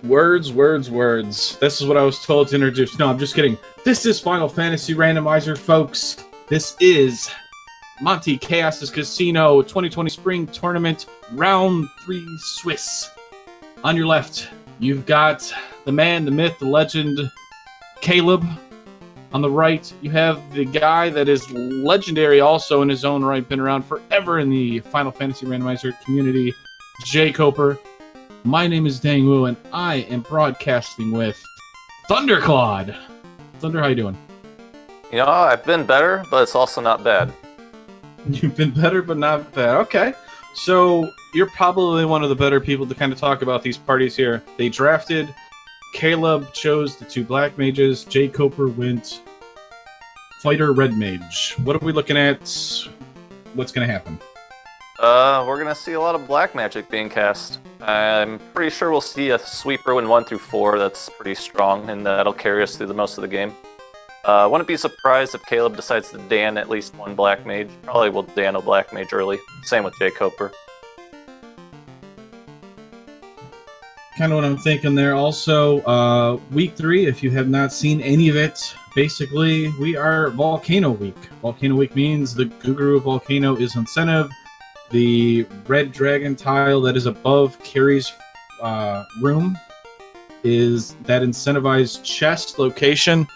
Words, words, words. This is what I was told to introduce. No, I'm just kidding. This is Final Fantasy Randomizer, folks. This is Monte Chaos's Casino 2020 Spring Tournament, Round 3 Swiss. On your left, you've got the man, the myth, the legend, Caleb. On the right, you have the guy that is legendary also in his own right, been around forever in the Final Fantasy Randomizer community, jkoper. My name is Dang Wu, and I am broadcasting with Thunderclawed. Thunder, how you doing? You know, I've been better, but it's also not bad. You've been better, but not bad. Okay. So, you're probably one of the better people to kind of talk about these parties here. They drafted, Caleb chose the two black mages, jkoper went fighter red mage. What are we looking at? What's going to happen? We're gonna see a lot of black magic being cast. I'm pretty sure we'll see a sweeper in 1 through 4 that's pretty strong, and that'll carry us through the most of the game. Wouldn't be surprised if Caleb decides to Dan at least one black mage. Probably will Dan a black mage early. Same with jkoper. Kind of what I'm thinking there. Also, week 3, if you have not seen any of it, basically, we are Volcano Week. Volcano Week means the Guguru Volcano is incentive. The red dragon tile that is above Carrie's room is that incentivized chest location.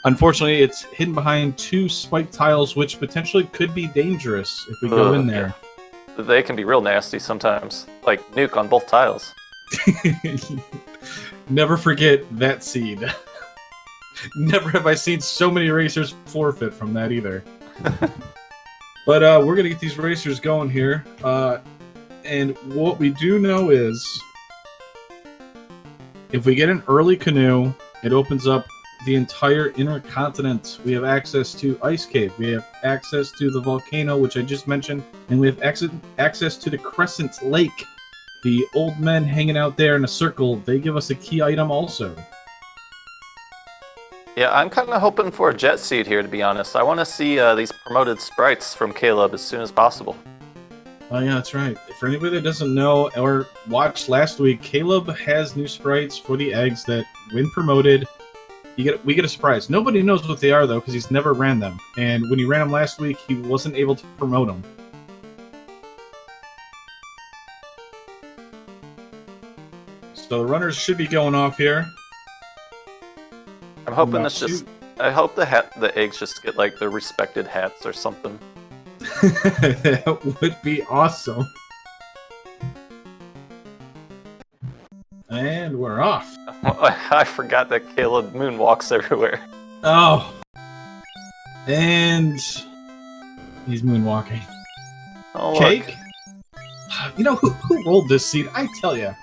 Unfortunately, it's hidden behind 2 spike tiles, which potentially could be dangerous if we go in there. Yeah. They can be real nasty sometimes, like nuke on both tiles. Never forget that seed. Never have I seen so many racers forfeit from that either. But we're going to get these racers going here. And what we do know is, if we get an early canoe, it opens up the entire inner continent. We have access to Ice Cave. We have access to the volcano, which I just mentioned. And we have access to the Crescent Lake. The old men hanging out there in a circle, they give us a key item also. Yeah, I'm kind of hoping for a jet seed here, to be honest. I want to see these promoted sprites from Caleb as soon as possible. Oh yeah, that's right. For anybody that doesn't know or watched last week, Caleb has new sprites for the eggs that, when promoted, we get a surprise. Nobody knows what they are though, because he's never ran them. And when he ran them last week, he wasn't able to promote them. So the runners should be going off here. I'm hoping it's just. I hope the eggs just get like their respected hats or something. That would be awesome. And we're off. I forgot that Caleb moonwalks everywhere. Oh. And he's moonwalking. Oh, Cake? You know, who rolled this seed? I tell you.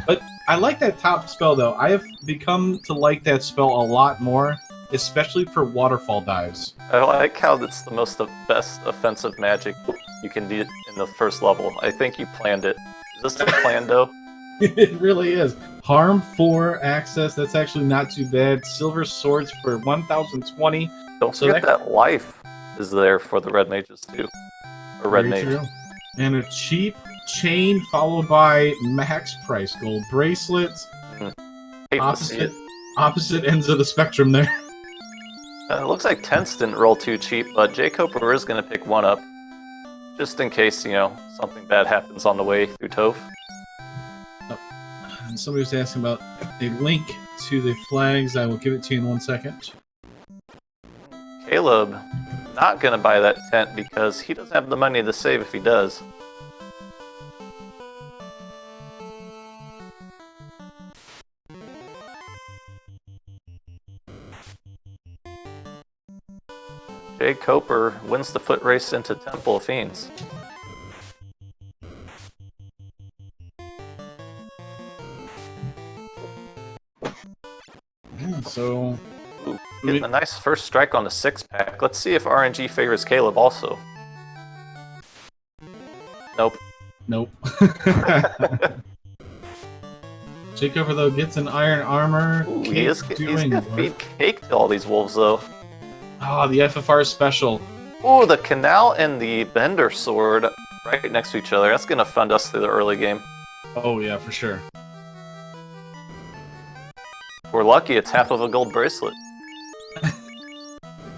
But I like that top spell, though. I have become to like that spell a lot more, especially for waterfall dives. I like how that's the best offensive magic you can do in the first level. I think you planned it. Is this the plan, though? It really is. Harm 4 access, that's actually not too bad. Silver swords for 1020. Don't forget that life is there for the red mages, too. Or red mage. True. And a cheap chain followed by max price gold bracelets. Opposite ends of the spectrum there. It looks like Tents didn't roll too cheap, but jkoper is going to pick one up. Just in case, you know, something bad happens on the way through Toph. Oh. And somebody was asking about a link to the flags. I will give it to you in 1 second. Caleb not going to buy that tent because he doesn't have the money to save if he does. jkoper wins the foot race into Temple of Fiends. Yeah, so... Ooh, getting a nice first strike on the 6-pack. Let's see if RNG favors Caleb also. Nope. jkoper, though, gets an iron armor. Ooh, he's gonna feed cake to all these wolves, though. Ah, the FFR special. Ooh, the canal and the bender sword right next to each other. That's gonna fund us through the early game. Oh yeah, for sure. If we're lucky, it's half of a gold bracelet.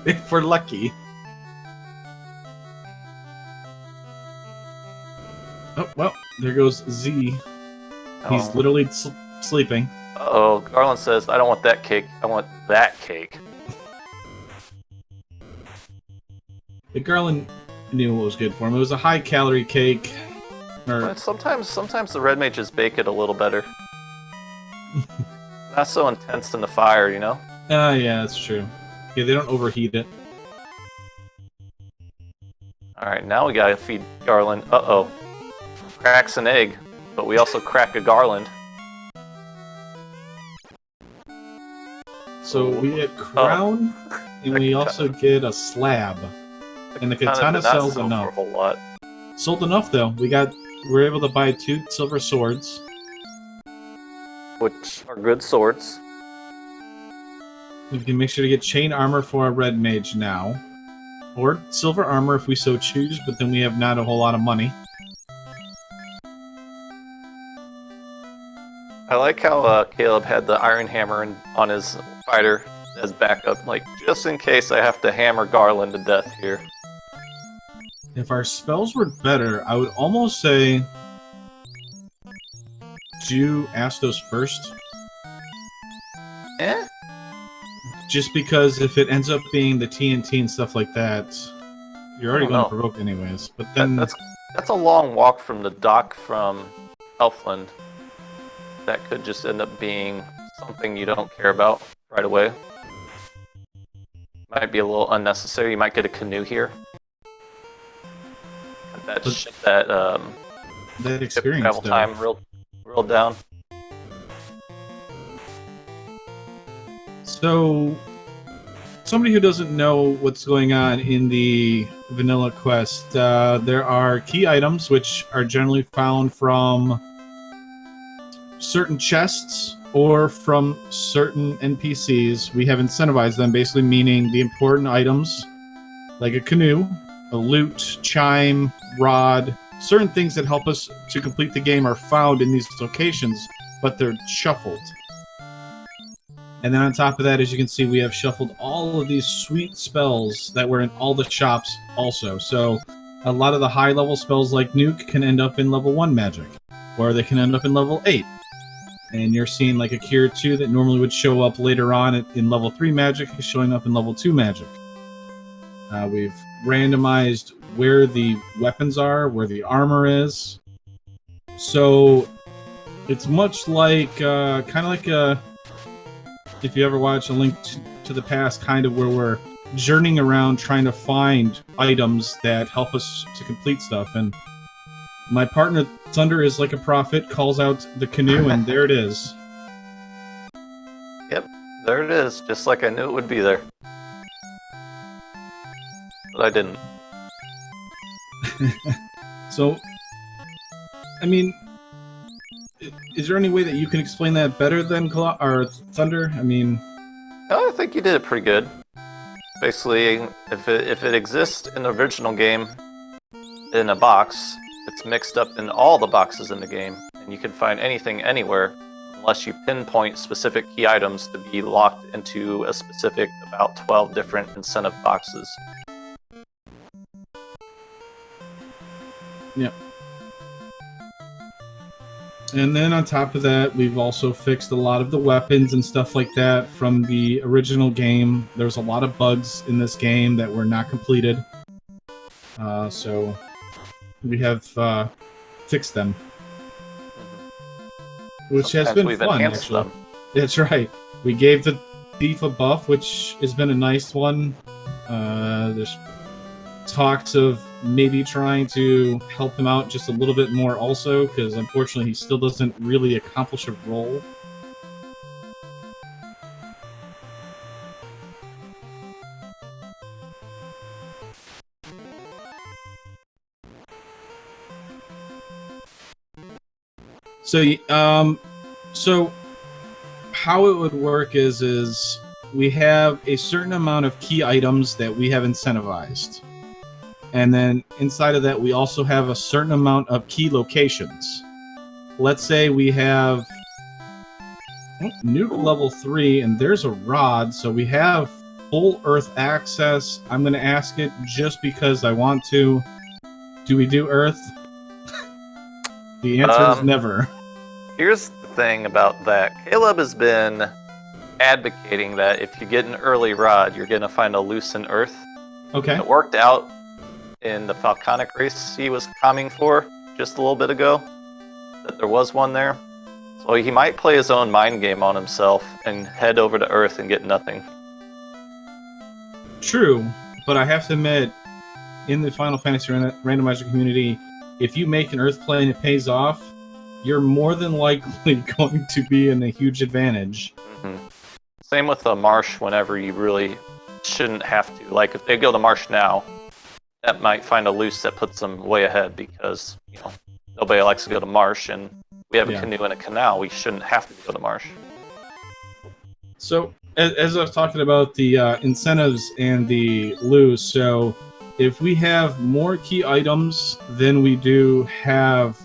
If we're lucky. Oh, well, there goes Z. He's literally sleeping. Uh-oh, Garland says, I don't want that cake, I want that cake. The Garland knew what was good for him. It was a high-calorie cake. But sometimes the red mages bake it a little better. Not so intense in the fire, you know? Yeah, that's true. Yeah, they don't overheat it. Alright, now we gotta feed Garland. Uh-oh. Cracks an egg, but we also crack a garland. So we get crown, and we also get a slab. And the katana sells enough. For a whole lot. Sold enough, though. We're able to buy 2 silver swords. Which are good swords. We can make sure to get chain armor for our red mage now. Or silver armor if we so choose, but then we have not a whole lot of money. I like how Caleb had the iron hammer on his fighter as backup, like, just in case I have to hammer Garland to death here. If our spells were better, I would almost say do Astos first. Eh? Just because if it ends up being the TNT and stuff like that, you're already going to provoke anyways. But then that's a long walk from the dock from Elfland. That could just end up being something you don't care about right away. Might be a little unnecessary. You might get a canoe here. That experience travel time real down. So, somebody who doesn't know what's going on in the vanilla quest, there are key items which are generally found from certain chests or from certain NPCs. We have incentivized them, basically meaning the important items, like a canoe, a lute, chime, rod, certain things that help us to complete the game are found in these locations, but they're shuffled. And then on top of that, as you can see, we have shuffled all of these sweet spells that were in all the shops also. So a lot of the high-level spells like Nuke can end up in level 1 magic, or they can end up in level 8. And you're seeing like a Cure 2 that normally would show up later on in level 3 magic is showing up in level 2 magic. We've randomized where the weapons are, where the armor is. So it's much like, kind of like if you ever watch A Link to the Past, kind of where we're journeying around trying to find items that help us to complete stuff. And my partner, Thunder, is like a prophet, calls out the canoe, and there it is. Yep, there it is, just like I knew it would be there. But I didn't. So, I mean, is there any way that you can explain that better than Thunder? I mean, I think you did it pretty good. Basically, if it exists in the original game in a box, it's mixed up in all the boxes in the game, and you can find anything anywhere unless you pinpoint specific key items to be locked into a specific about 12 different incentive boxes. Yep. And then on top of that, we've also fixed a lot of the weapons and stuff like that from the original game. There's a lot of bugs in this game that were not completed. So we have fixed them. Which Sometimes has been we've fun, enhanced actually. them. That's right. We gave the thief a buff, which has been a nice one. There's talks of maybe trying to help him out just a little bit more also, because unfortunately he still doesn't really accomplish a role. So how it would work is we have a certain amount of key items that we have incentivized. And then inside of that, we also have a certain amount of key locations. Let's say we have Nuke level 3, and there's a rod, so we have full Earth access. I'm going to ask it just because I want to. Do we do Earth? The answer is never. Here's the thing about that. Caleb has been advocating that if you get an early rod, you're going to find a loose in Earth. Okay. It worked out in the Falconic race he was coming for just a little bit ago, that there was one there. So he might play his own mind game on himself and head over to Earth and get nothing. True, but I have to admit, in the Final Fantasy Randomizer community, if you make an Earth play and it pays off, you're more than likely going to be in a huge advantage. Mm-hmm. Same with the Marsh whenever you really shouldn't have to. Like, if they go to Marsh now, that might find a loose that puts them way ahead because, nobody likes to go to Marsh, and we have a canoe and a canal. We shouldn't have to go to Marsh. So, as I was talking about the incentives and the loose, so if we have more key items than we do have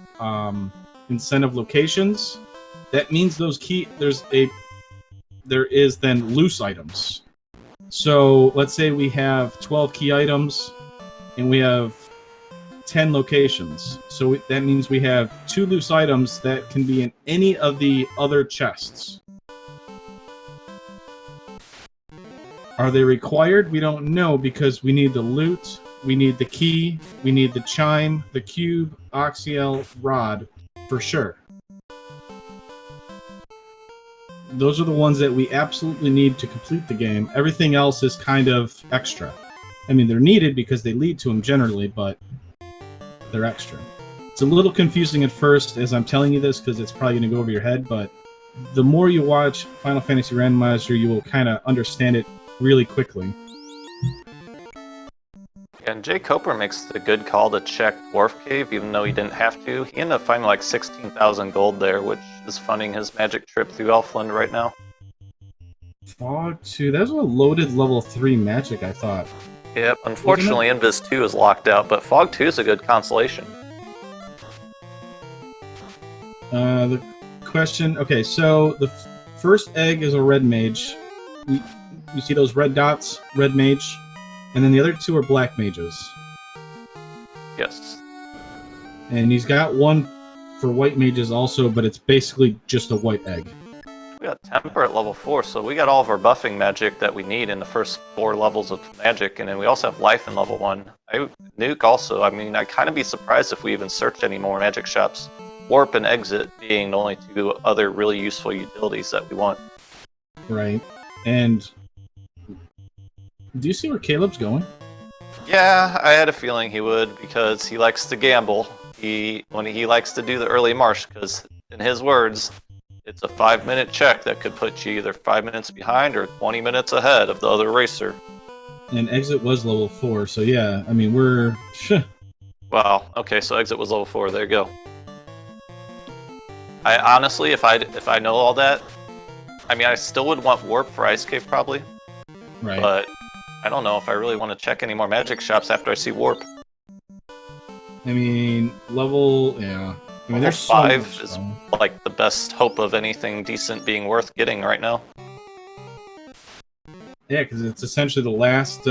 incentive locations, that means those there is then loose items. So let's say we have 12 key items and we have 10 locations. So that means we have 2 loose items that can be in any of the other chests. Are they required? We don't know because we need the loot, we need the key, we need the chime, the cube, Oxiel, rod, for sure. Those are the ones that we absolutely need to complete the game. Everything else is kind of extra. I mean, they're needed because they lead to them generally, but they're extra. It's a little confusing at first as I'm telling you this because it's probably going to go over your head, but the more you watch Final Fantasy Randomizer, you will kind of understand it really quickly. And jkoper makes the good call to check Dwarf Cave, even though he didn't have to. He ended up finding like 16,000 gold there, which is funding his magic trip through Elfland right now. Fog 2, that was a loaded level 3 magic, I thought. Yep, unfortunately Invis 2 is locked out, but Fog 2 is a good consolation. The question... Okay, so the first egg is a red mage. You see those red dots? Red mage. And then the other 2 are black mages. Yes. And he's got one for white mages also, but it's basically just a white egg. We got Temper at level 4, so we got all of our buffing magic that we need in the first 4 levels of magic, and then we also have life in level 1. Nuke also, I mean, I'd kind of be surprised if we even searched any more magic shops. Warp and Exit being the only 2 other really useful utilities that we want. Right. And do you see where Caleb's going? Yeah, I had a feeling he would, because he likes to gamble. When he likes to do the early marsh, because in his words, it's a 5-minute check that could put you either 5 minutes behind or 20 minutes ahead of the other racer. And Exit was level 4, so yeah, I mean, we're... Wow, okay, so Exit was level 4, there you go. I honestly, if I know all that, I mean, I still would want Warp for Ice Cave, probably. Right. But I don't know if I really want to check any more magic shops after I see Warp. I mean, level... yeah. I mean, Level 5 so is like the best hope of anything decent being worth getting right now. Yeah, because it's essentially the last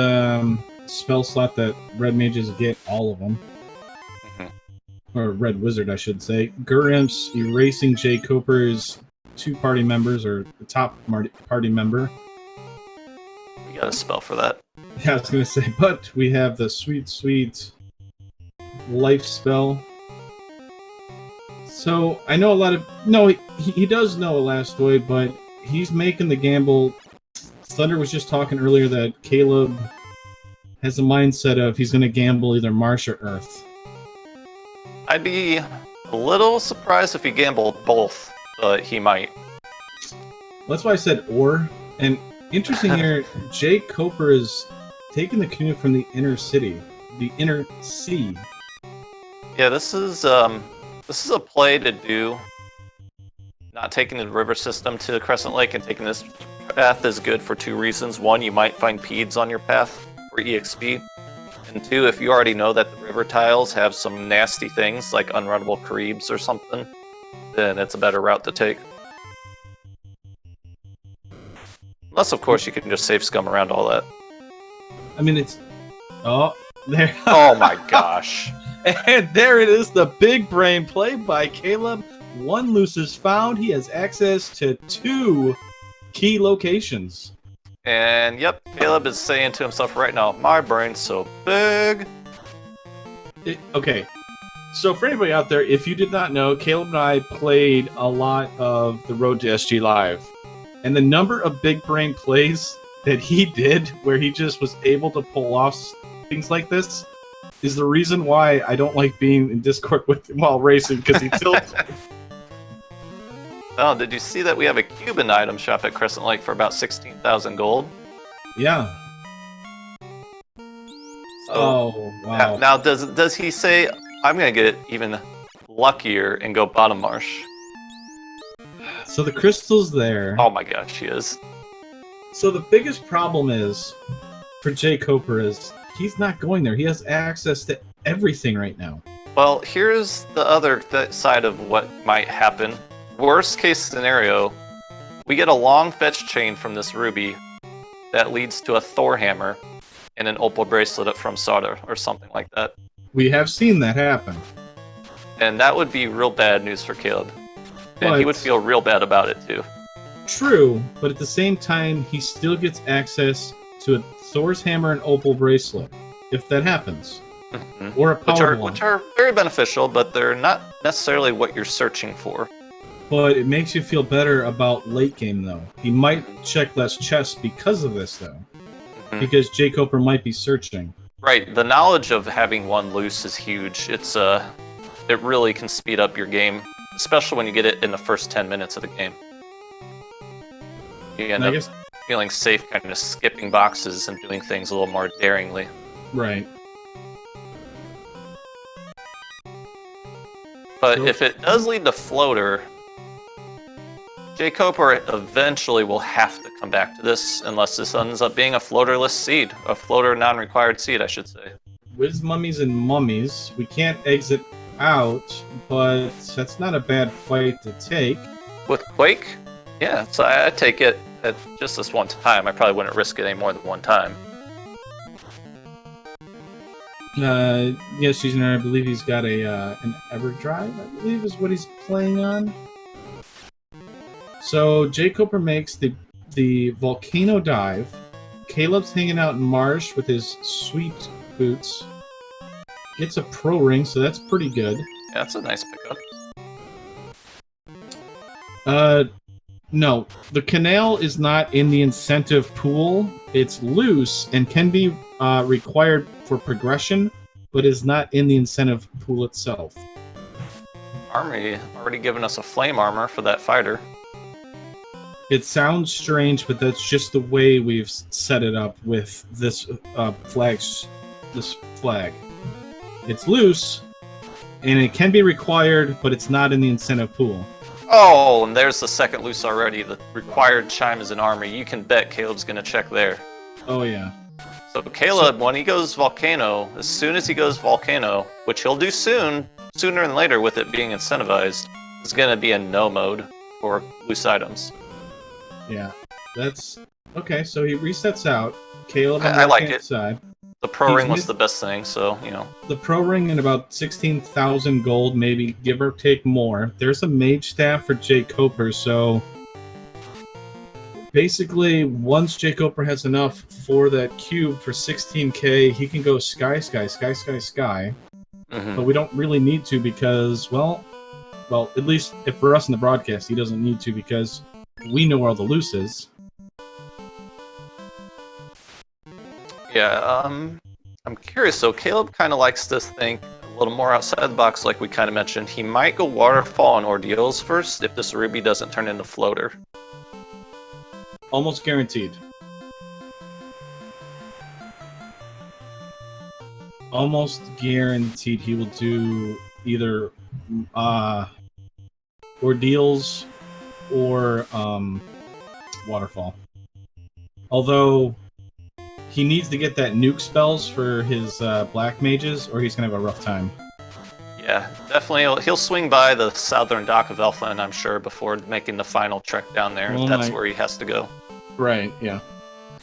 spell slot that red mages get, all of them. Mm-hmm. Or red wizard, I should say. Gurimp's erasing jkoper's 2 party members, or the top party member. We got a spell for that. Yeah, I was going to say, but we have the sweet, sweet life spell. So, I know a lot of... No, he does know Elastoid, but he's making the gamble. Thunder was just talking earlier that Caleb has a mindset of he's going to gamble either Marsh or Earth. I'd be a little surprised if he gambled both, but he might. That's why I said or. And interesting here, jkoper is taking the canoe from the inner city. The inner sea. Yeah, this is a play to do. Not taking the river system to Crescent Lake and taking this path is good for 2 reasons. 1, you might find peds on your path for EXP. And 2, if you already know that the river tiles have some nasty things like unrunnable Caribs or something, then it's a better route to take. Unless, of course, you can just save scum around all that. I mean, it's... Oh, there. Oh my gosh. And there it is, the big brain play by Caleb. One loose is found. He has access to 2 key locations. And yep, Caleb is saying to himself right now, my brain's so big. Okay, so for anybody out there, if you did not know, Caleb and I played a lot of the Road to SG Live. And the number of big brain plays that he did, where he just was able to pull off things like this, is the reason why I don't like being in Discord with him while racing, because he tilts. Oh, did you see that we have a Cuban item shop at Crescent Lake for about 16,000 gold? Yeah. So, oh, wow. Now, does he say, I'm going to get even luckier and go bottom marsh? So the crystal's there. Oh my gosh, he is. So the biggest problem is, for jkoper, is he's not going there. He has access to everything right now. Well, here's the other side of what might happen. Worst case scenario, we get a long fetch chain from this ruby that leads to a Thor hammer and an opal bracelet up from Sada or something like that. We have seen that happen. And that would be real bad news for Caleb. And But- he would feel real bad about it too. True, but at the same time, he still gets access to a Thor's hammer and opal bracelet, if that happens. Mhm. Or a power Which are very beneficial, but they're not necessarily what you're searching for. But it makes you feel better about late game, though. He might check less chests because of this, though. Mhm. Because jkoper might be searching. Right, the knowledge of having one loose is huge. It really can speed up your game, especially when you get it in the first 10 minutes of the game. You end I up guess, feeling safe, kind of skipping boxes and doing things a little more daringly. right. But Sure. if it does lead to floater, jkoper eventually will have to come back to this, unless this ends up being a floaterless seed, a floater non-required seed, I should say. With mummies and mummies, we can't exit out, but that's not a bad fight to take. With Quake, yeah, so I take it at just this one time. I probably wouldn't risk it any more than one time. Yes, using I believe he's got an Everdrive, I believe is what he's playing on. So jkoper makes the volcano dive. Caleb's hanging out in marsh with his sweet boots. Gets a pro ring, so that's pretty good. Yeah, that's a nice pickup. No, the canal is not in the incentive pool. It's loose and can be required for progression, but is not in the incentive pool itself. Army already given us a flame armor for that fighter. It sounds strange, but that's just the way we've set it up with this flag. It's loose, and it can be required, but it's not in the incentive pool. Oh, and there's the second loose already. The required chime is an army. You can bet Caleb's gonna check there. Oh yeah. So Caleb, when he goes volcano, as soon as he goes volcano, which he'll do soon, sooner than later with it being incentivized, is gonna be in no mode for loose items. Yeah, that's okay. So he resets out. Caleb on I the like left-hand it. side. The pro He's ring was missed- the best thing, so you know. The pro ring and about 16,000 gold, maybe give or take more. There's a mage staff for jkoper, so basically, once jkoper has enough for that cube for 16k, he can go sky. Mhm. But we don't really need to because, well, at least if for us in the broadcast, he doesn't need to because we know where all the loose is. Yeah, I'm curious. So Caleb kind of likes to think a little more outside the box, like we kind of mentioned. He might go waterfall and ordeals first if this ruby doesn't turn into floater. Almost guaranteed. Almost guaranteed he will do either ordeals or waterfall. Although he needs to get that nuke spells for his black mages, or he's gonna have a rough time. Yeah, definitely. He'll swing by the southern dock of Elfland, I'm sure, before making the final trek down there. Well, If that's my- where he has to go. Right, yeah.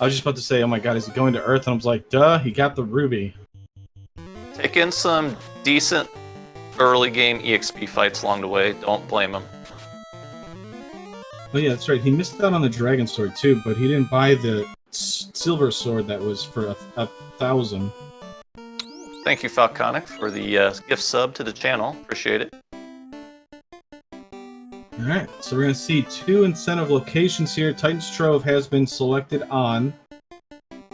I was just about to say, oh my god, is he going to Earth? And I was like, duh, he got the ruby. Taking some decent early game EXP fights along the way. Don't blame him. Oh yeah, that's right. He missed out on the dragon sword too, but he didn't buy the silver sword that was for 1,000. Thank you, Falconic, for the gift sub to the channel. Appreciate it. Alright, so we're going to see 2 incentive locations here. Titan's Trove has been selected on.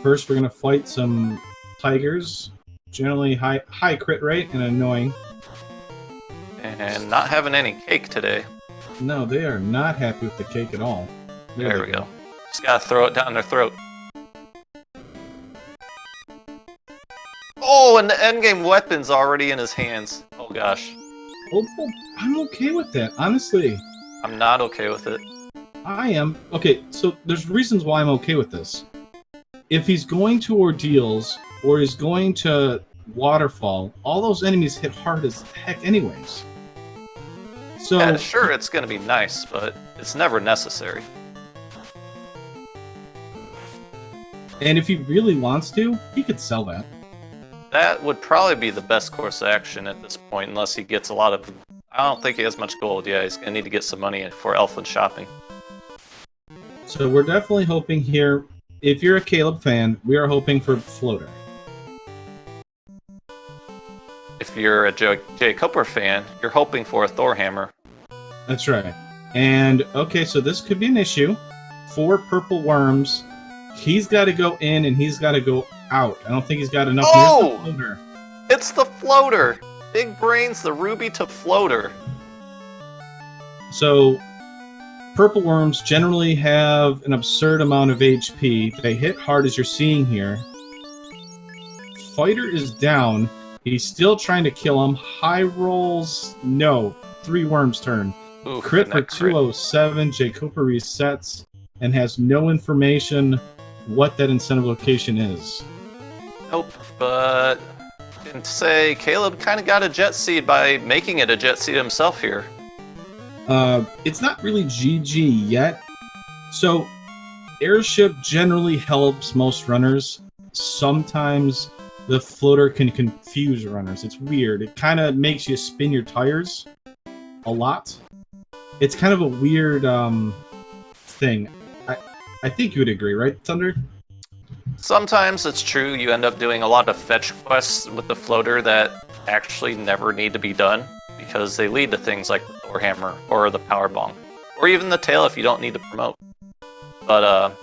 First, we're going to fight some tigers. Generally high crit rate and annoying. And not having any cake today. No, they are not happy with the cake at all. There we go. Just gotta throw it down their throat. Oh, and the endgame weapon's already in his hands. Oh gosh. Well, I'm okay with that, honestly. I'm not okay with it. I am. Okay, so there's reasons why I'm okay with this. If he's going to ordeals or he's going to waterfall, all those enemies hit hard as heck anyways. So Yeah, sure, it's gonna be nice, but it's never necessary. And if he really wants to, he could sell that. That would probably be the best course of action at this point, unless he gets a lot of... I don't think he has much gold. Yeah, he's gonna need to get some money for Elfland shopping. So we're definitely hoping here, if you're a Caleb fan, we are hoping for Floater. If you're a jkoper fan, you're hoping for a Thor hammer. That's right. And, okay, so this could be an issue. 4 purple worms. He's got to go in and he's got to go out. I don't think he's got enough. Oh! Here's the floater. It's the floater! Big brains, the ruby to floater. So, purple worms generally have an absurd amount of HP. They hit hard, as you're seeing here. Fighter is down. He's still trying to kill him. High rolls, no. 3 worms turn. Ooh, Crit for crit. 207. jkoper resets and has no information what that incentive location is. Nope, but I can say Caleb kind of got a jet seed by making it a jet seed himself here. It's not really GG yet. So, airship generally helps most runners. Sometimes the floater can confuse runners. It's weird. It kind of makes you spin your tires a lot. It's kind of a weird thing. I think you would agree, right, Thunder? Sometimes it's true, you end up doing a lot of fetch quests with the floater that actually never need to be done because they lead to things like the Thor hammer or the power bong, or even the tail if you don't need to promote. But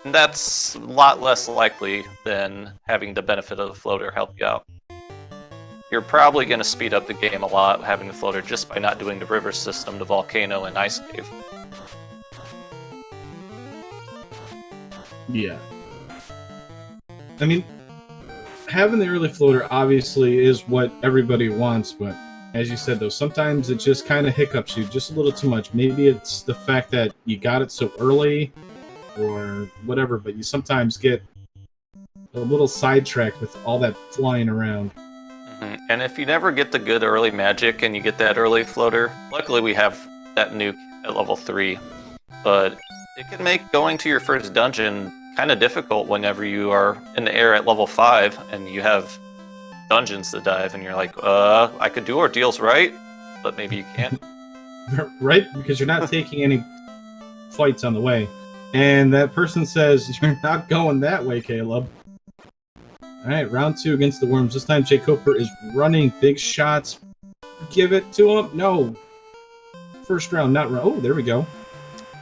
that's a lot less likely than having the benefit of the floater help you out. You're probably going to speed up the game a lot having the floater just by not doing the river system, the volcano, and ice cave. Yeah. I mean, having the early floater obviously is what everybody wants, but as you said, though, sometimes it just kind of hiccups you just a little too much. Maybe it's the fact that you got it so early or whatever, but you sometimes get a little sidetracked with all that flying around. Mm-hmm. And if you never get the good early magic and you get that early floater, luckily we have that nuke at level 3, but it can make going to your first dungeon kind of difficult whenever you are in the air at level 5 and you have dungeons to dive and you're like, I could do ordeals, right? But maybe you can't. Right? Because you're not taking any fights on the way. And that person says, you're not going that way, Caleb. Alright, round 2 against the worms. This time jkoper is running big shots. Give it to him. No. First round, not round. Oh, there we go.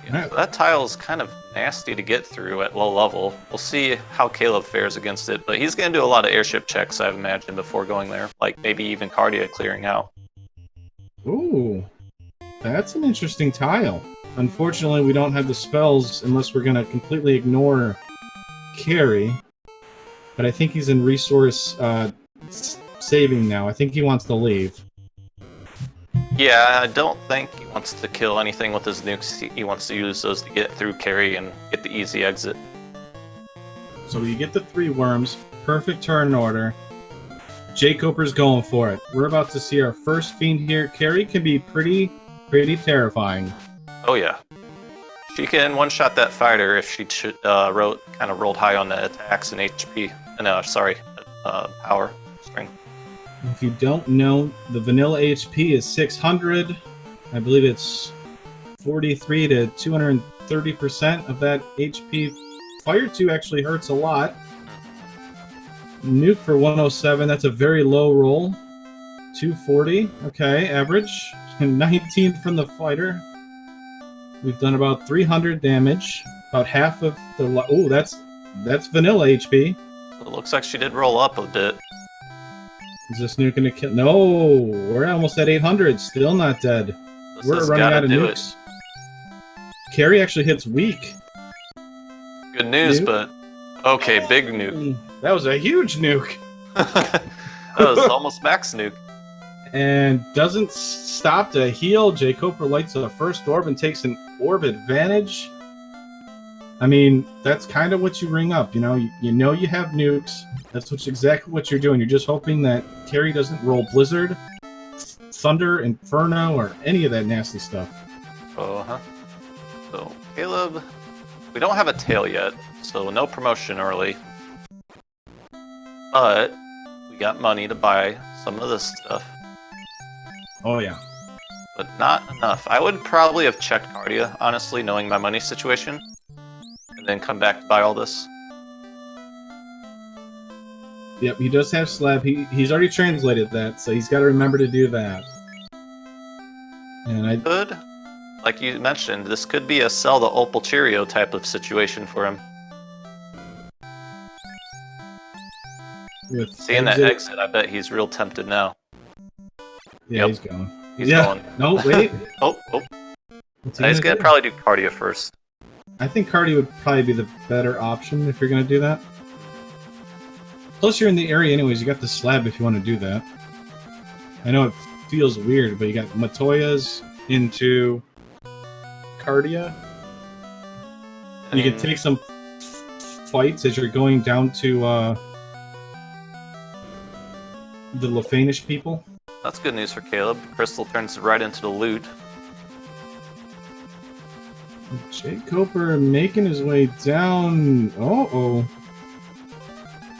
Yeah, so that tile is kind of nasty to get through at low level. We'll see how Caleb fares against it, but he's going to do a lot of airship checks, I've imagined, before going there. Like, maybe even Cardia clearing out. Ooh. That's an interesting tile. Unfortunately, we don't have the spells unless we're going to completely ignore Carry. But I think he's in resource saving now. I think he wants to leave. Yeah, I don't think he wants to kill anything with his nukes. He wants to use those to get through Carry and get the easy exit. So you get the 3 worms. Perfect turn order. jkoper's going for it. We're about to see our first fiend here. Carry can be pretty terrifying. Oh yeah. She can one-shot that fighter if she kind of rolled high on the attacks and HP. No, sorry, power strength. If you don't know, the vanilla HP is 600. I believe it's 43 to 230% of that HP. Fire 2 actually hurts a lot. Nuke for 107, that's a very low roll. 240, okay, average. And 19 from the fighter. We've done about 300 damage. About half of the... Oh, that's vanilla HP. So it looks like she did roll up a bit. Is this nuke gonna kill? No! We're almost at 800. Still not dead. We're running out of nukes. Carry actually hits weak. Good news, Nuke? but... Okay, big nuke. That was a huge nuke. That was almost max nuke. And doesn't stop to heal. jkoper lights the first orb and takes an orb advantage. I mean, that's kind of what you ring up, you know. You know you have nukes. That's exactly what you're doing. You're just hoping that Carry doesn't roll Blizzard, Thunder, Inferno, or any of that nasty stuff. Uh-huh. So, Caleb, we don't have a tail yet, so no promotion early. But we got money to buy some of this stuff. Oh, yeah. But not enough. I would probably have checked Cardia, honestly, knowing my money situation. And then come back to buy all this. Yep, he does have Slab. He's already translated that, so he's got to remember to do that. And I could, like you mentioned, this could be a sell the Opal Cheerio type of situation for him. With seeing that exit, I bet he's real tempted now. Yeah, he's going. He's going. No, wait. oh. He's gonna probably do Cardia first. I think Cardia would probably be the better option if you're gonna do that. Plus, you're in the area anyways. You got the Slab if you want to do that. I know it feels weird, but you got Matoya's into Cardia. You can take some fights as you're going down to the Lefanish people. That's good news for Caleb. Crystal turns right into the loot. jkoper making his way down.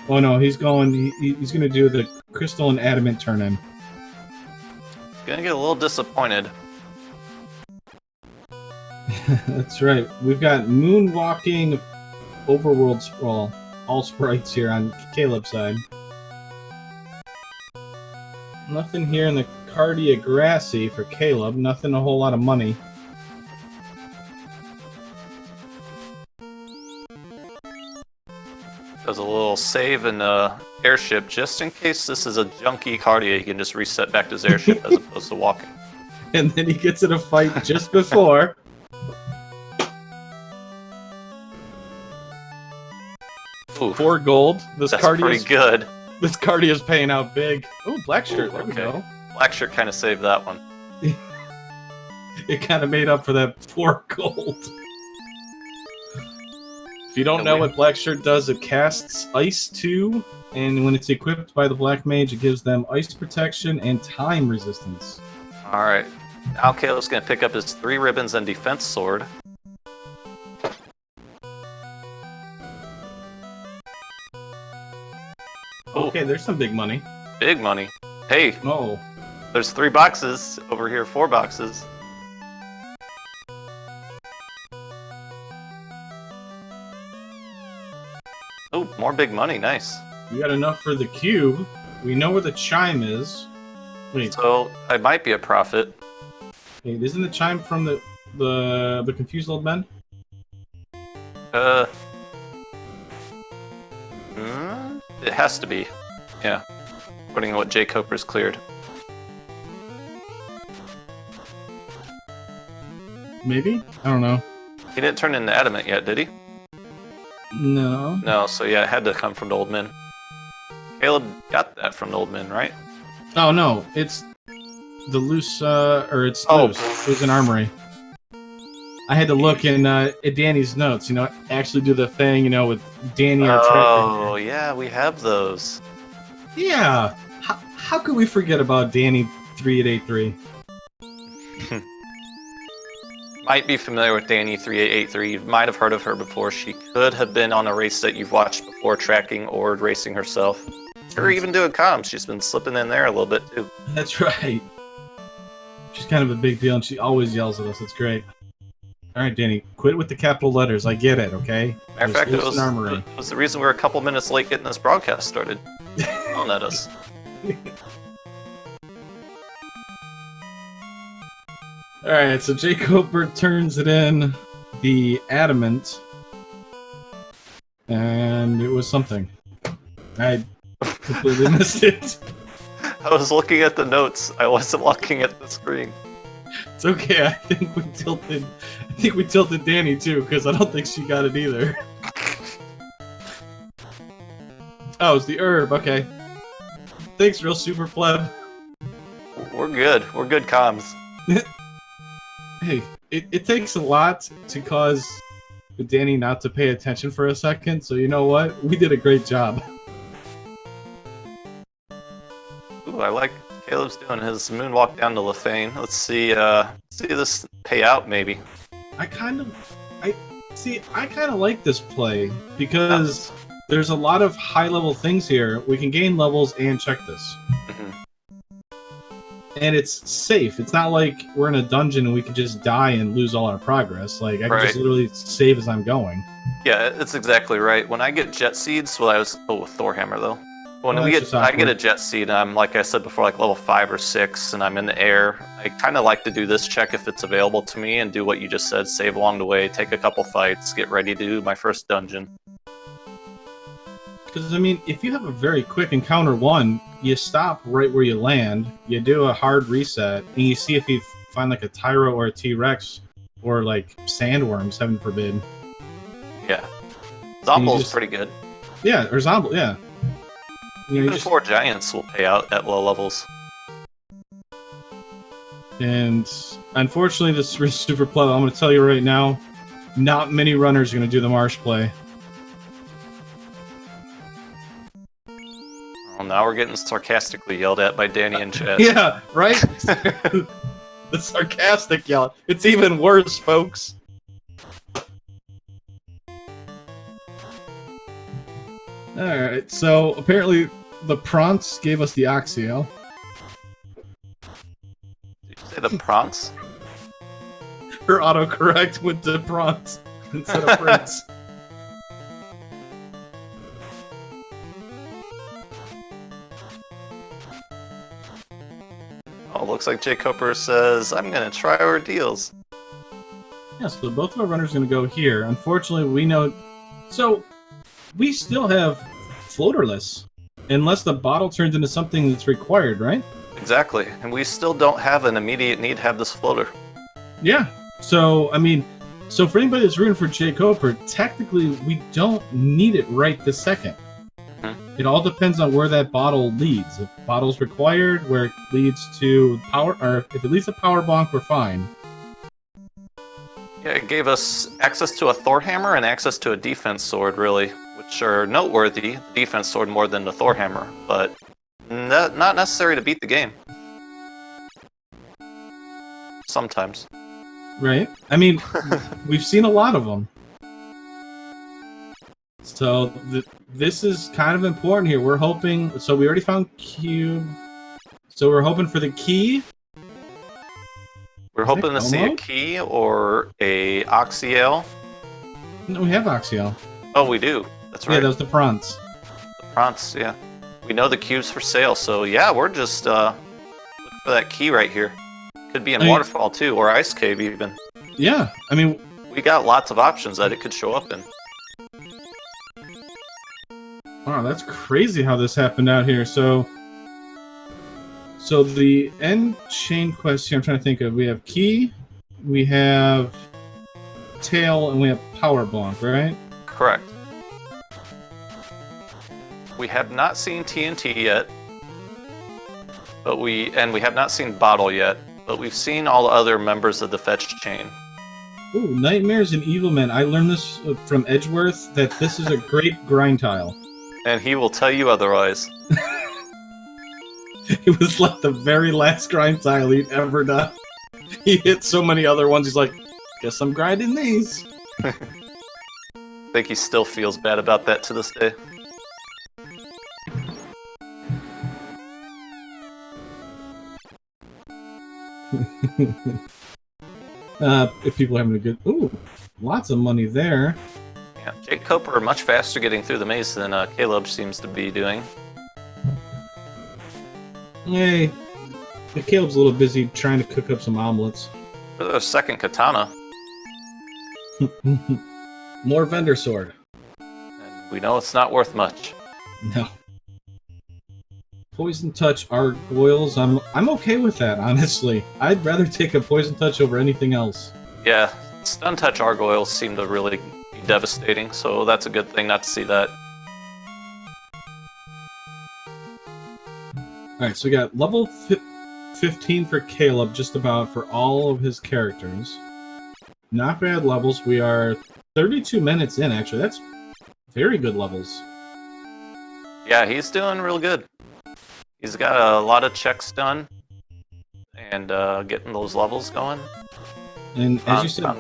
Oh no, he's going. He's going to do the Crystal and Adamant turn in. Gonna get a little disappointed. That's right. We've got moonwalking overworld sprawl. All sprites here on Caleb's side. Nothing here in the Cardia Grassy for Caleb. Nothing a whole lot of money. Does a little save in airship just in case this is a junky Cardia. He can just reset back to his airship as opposed to walking. And then he gets in a fight just before. Ooh, 4 gold. That's pretty good. This Cardia's paying out big. Oh, black shirt. There we go. Black shirt kind of saved that one. It kind of made up for that 4 gold. If you don't know what black shirt does, it casts Ice 2, and when it's equipped by the black mage, it gives them ice protection and time resistance. Alright. Now Caleb's going to pick up his 3 ribbons and defense sword. Okay, there's some big money. Big money. Hey. Oh. There's 3 boxes. Over here, 4 boxes. Oh, more big money. Nice. We got enough for the cube. We know where the chime is. Wait. So, I might be a prophet. Hey, isn't the chime from the confused old men? It has to be. Yeah. According to what jkoper's cleared. Maybe? I don't know. He didn't turn into adamant yet, did he? No. No, so yeah, it had to come from the old men. Caleb got that from the old men, right? Oh no, it's the loose, or it's loose. It was an armory. I had to look in Danny's notes, you know, actually do the thing, you know, with Danny or Oh, yeah, we have those. Yeah. How could we forget about Danny 3883? might be familiar with Danny3883. You might have heard of her before. She could have been on a race that you've watched before, tracking or racing herself. Or even doing comms. She's been slipping in there a little bit, too. That's right. She's kind of a big deal, and she always yells at us. It's great. All right, Danny, quit with the capital letters. I get it, okay? Matter of fact, it was the reason we were a couple minutes late getting this broadcast started. Yelling at us. All right, so jkoper turns it in the adamant, and it was something. I completely missed it. I was looking at the notes. I wasn't looking at the screen. It's okay. I think we tilted Danny too, because I don't think she got it either. Oh, it's the herb. Okay. Thanks, real super pleb. We're good. We're good comms. Hey, it takes a lot to cause Danny not to pay attention for a second, so you know what? We did a great job. Ooh, I like Caleb's doing his moonwalk down to Lefane. Let's see this pay out, maybe. I kind of like this play because there's a lot of high-level things here. We can gain levels and check this. And it's safe. It's not like we're in a dungeon and we can just die and lose all our progress. Like, I can just literally save as I'm going. Yeah, it's exactly right. When I get jet seeds, with Thorhammer though. When I get a jet seed, I'm, like I said before, like level 5 or 6, and I'm in the air. I kind of like to do this check if it's available to me and do what you just said, save along the way, take a couple fights, get ready to do my first dungeon. Because, I mean, if you have a very quick encounter one, you stop right where you land, you do a hard reset, and you see if you find, like, a Tyro or a T-Rex, or, like, sandworms, heaven forbid. Yeah. Zomble's pretty good. Yeah, or Zomble, yeah. Even 4 giants will pay out at low levels. And, unfortunately, this is super play. I'm going to tell you right now, not many runners are going to do the marsh play. Well, now we're getting sarcastically yelled at by Danny in chat. Yeah, right? The sarcastic yell. It's even worse, folks. Alright, so apparently the Prance gave us the Oxiel. Did you say the Prance? Her autocorrect went to Prance instead of Prince. Oh, looks like jkoper says, I'm gonna try ordeals. Yeah, so both of our runners are gonna go here. Unfortunately, we know... So, we still have floaterless. Unless the bottle turns into something that's required, right? Exactly, and we still don't have an immediate need to have this floater. Yeah, so, I mean... So for anybody that's rooting for jkoper, technically, we don't need it right this second. It all depends on where that bottle leads. If bottle's required, where it leads to power, or if it leads to power bonk, we're fine. Yeah, it gave us access to a Thorhammer and access to a defense sword, really, which are noteworthy. The defense sword more than the Thorhammer, but not necessary to beat the game. Sometimes. Right? I mean, we've seen a lot of them. So this is kind of important here. We're hoping... So we already found cube. So we're hoping for the key. We're hoping to see a key or a Oxiel. No, we have Oxiel. Oh, we do. That's right. Yeah, that was the Prance. The Prance, yeah. We know the cube's for sale, so yeah, we're just looking for that key right here. Could be in Waterfall too, or Ice Cave even. Yeah, I mean... We got lots of options that it could show up in. Wow, that's crazy how this happened out here. So the end chain quest here, I'm trying to think of. We have key, we have tail, and we have power bonk, right? Correct. We have not seen TNT yet, but we have not seen Bottle yet, but we've seen all the other members of the fetch chain. Ooh, Nightmares and Evil Men. I learned this from Edgeworth, that this is a great grind tile. And he will tell you otherwise. It was like the very last grind tile he'd ever done. He hit so many other ones, he's like, Guess I'm grinding these. I think he still feels bad about that to this day. If people are having a good... Ooh, lots of money there. Yeah, jkoper are much faster getting through the maze than Caleb seems to be doing. Hey, Caleb's a little busy trying to cook up some omelets. For the second katana. More vendor sword. And we know it's not worth much. No. Poison touch gargoyles. I'm okay with that, honestly. I'd rather take a poison touch over anything else. Yeah, stun touch gargoyles seem to really be devastating, so that's a good thing not to see that. Alright, so we got level 15 for Caleb, just about for all of his characters. Not bad levels. We are 32 minutes in, actually. That's very good levels. Yeah, he's doing real good. He's got a lot of checks done and getting those levels going. And as you said,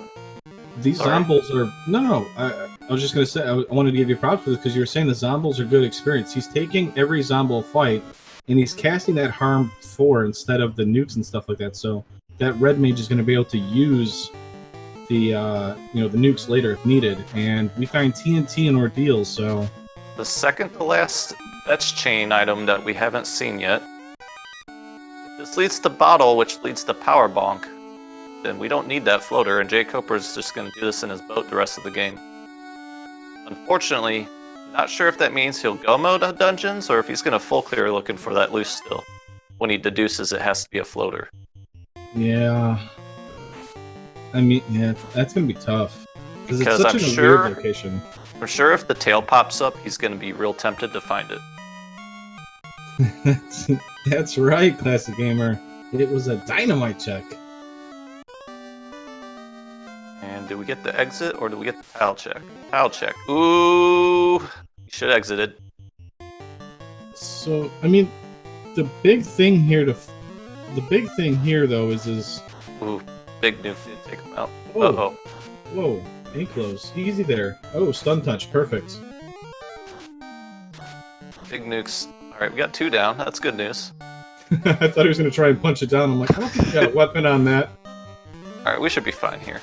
these zombies are... No. I was just going to say, I wanted to give you props for this because you were saying the zombies are good experience. He's taking every zombie fight and he's casting that harm 4 instead of the nukes and stuff like that. So that red mage is going to be able to use the the nukes later if needed. And we find TNT in ordeals, so... The second to last fetch chain item that we haven't seen yet. If this leads to bottle, which leads to power bonk, then we don't need that floater, and jkoper's just going to do this in his boat the rest of the game. Unfortunately, not sure if that means he'll go mode on dungeons, or if he's going to full clear looking for that loose still. When he deduces it has to be a floater. Yeah. I mean, yeah, that's going to be tough. Because it's such a weird location. I'm sure if the tail pops up, he's going to be real tempted to find it. That's right, Classic Gamer. It was a dynamite check. And do we get the exit, or do we get the pal check? Pal check. Ooh! You should have exited. So, I mean, the big thing here, though, is... Ooh, big nuke did take him out. Whoa. Uh-oh. Whoa, ain't close. Easy there. Oh, stun touch. Perfect. Big nukes. Alright, we got 2 down. That's good news. I thought he was going to try and punch it down. I'm like, I don't think he got a weapon on that. Alright, we should be fine here.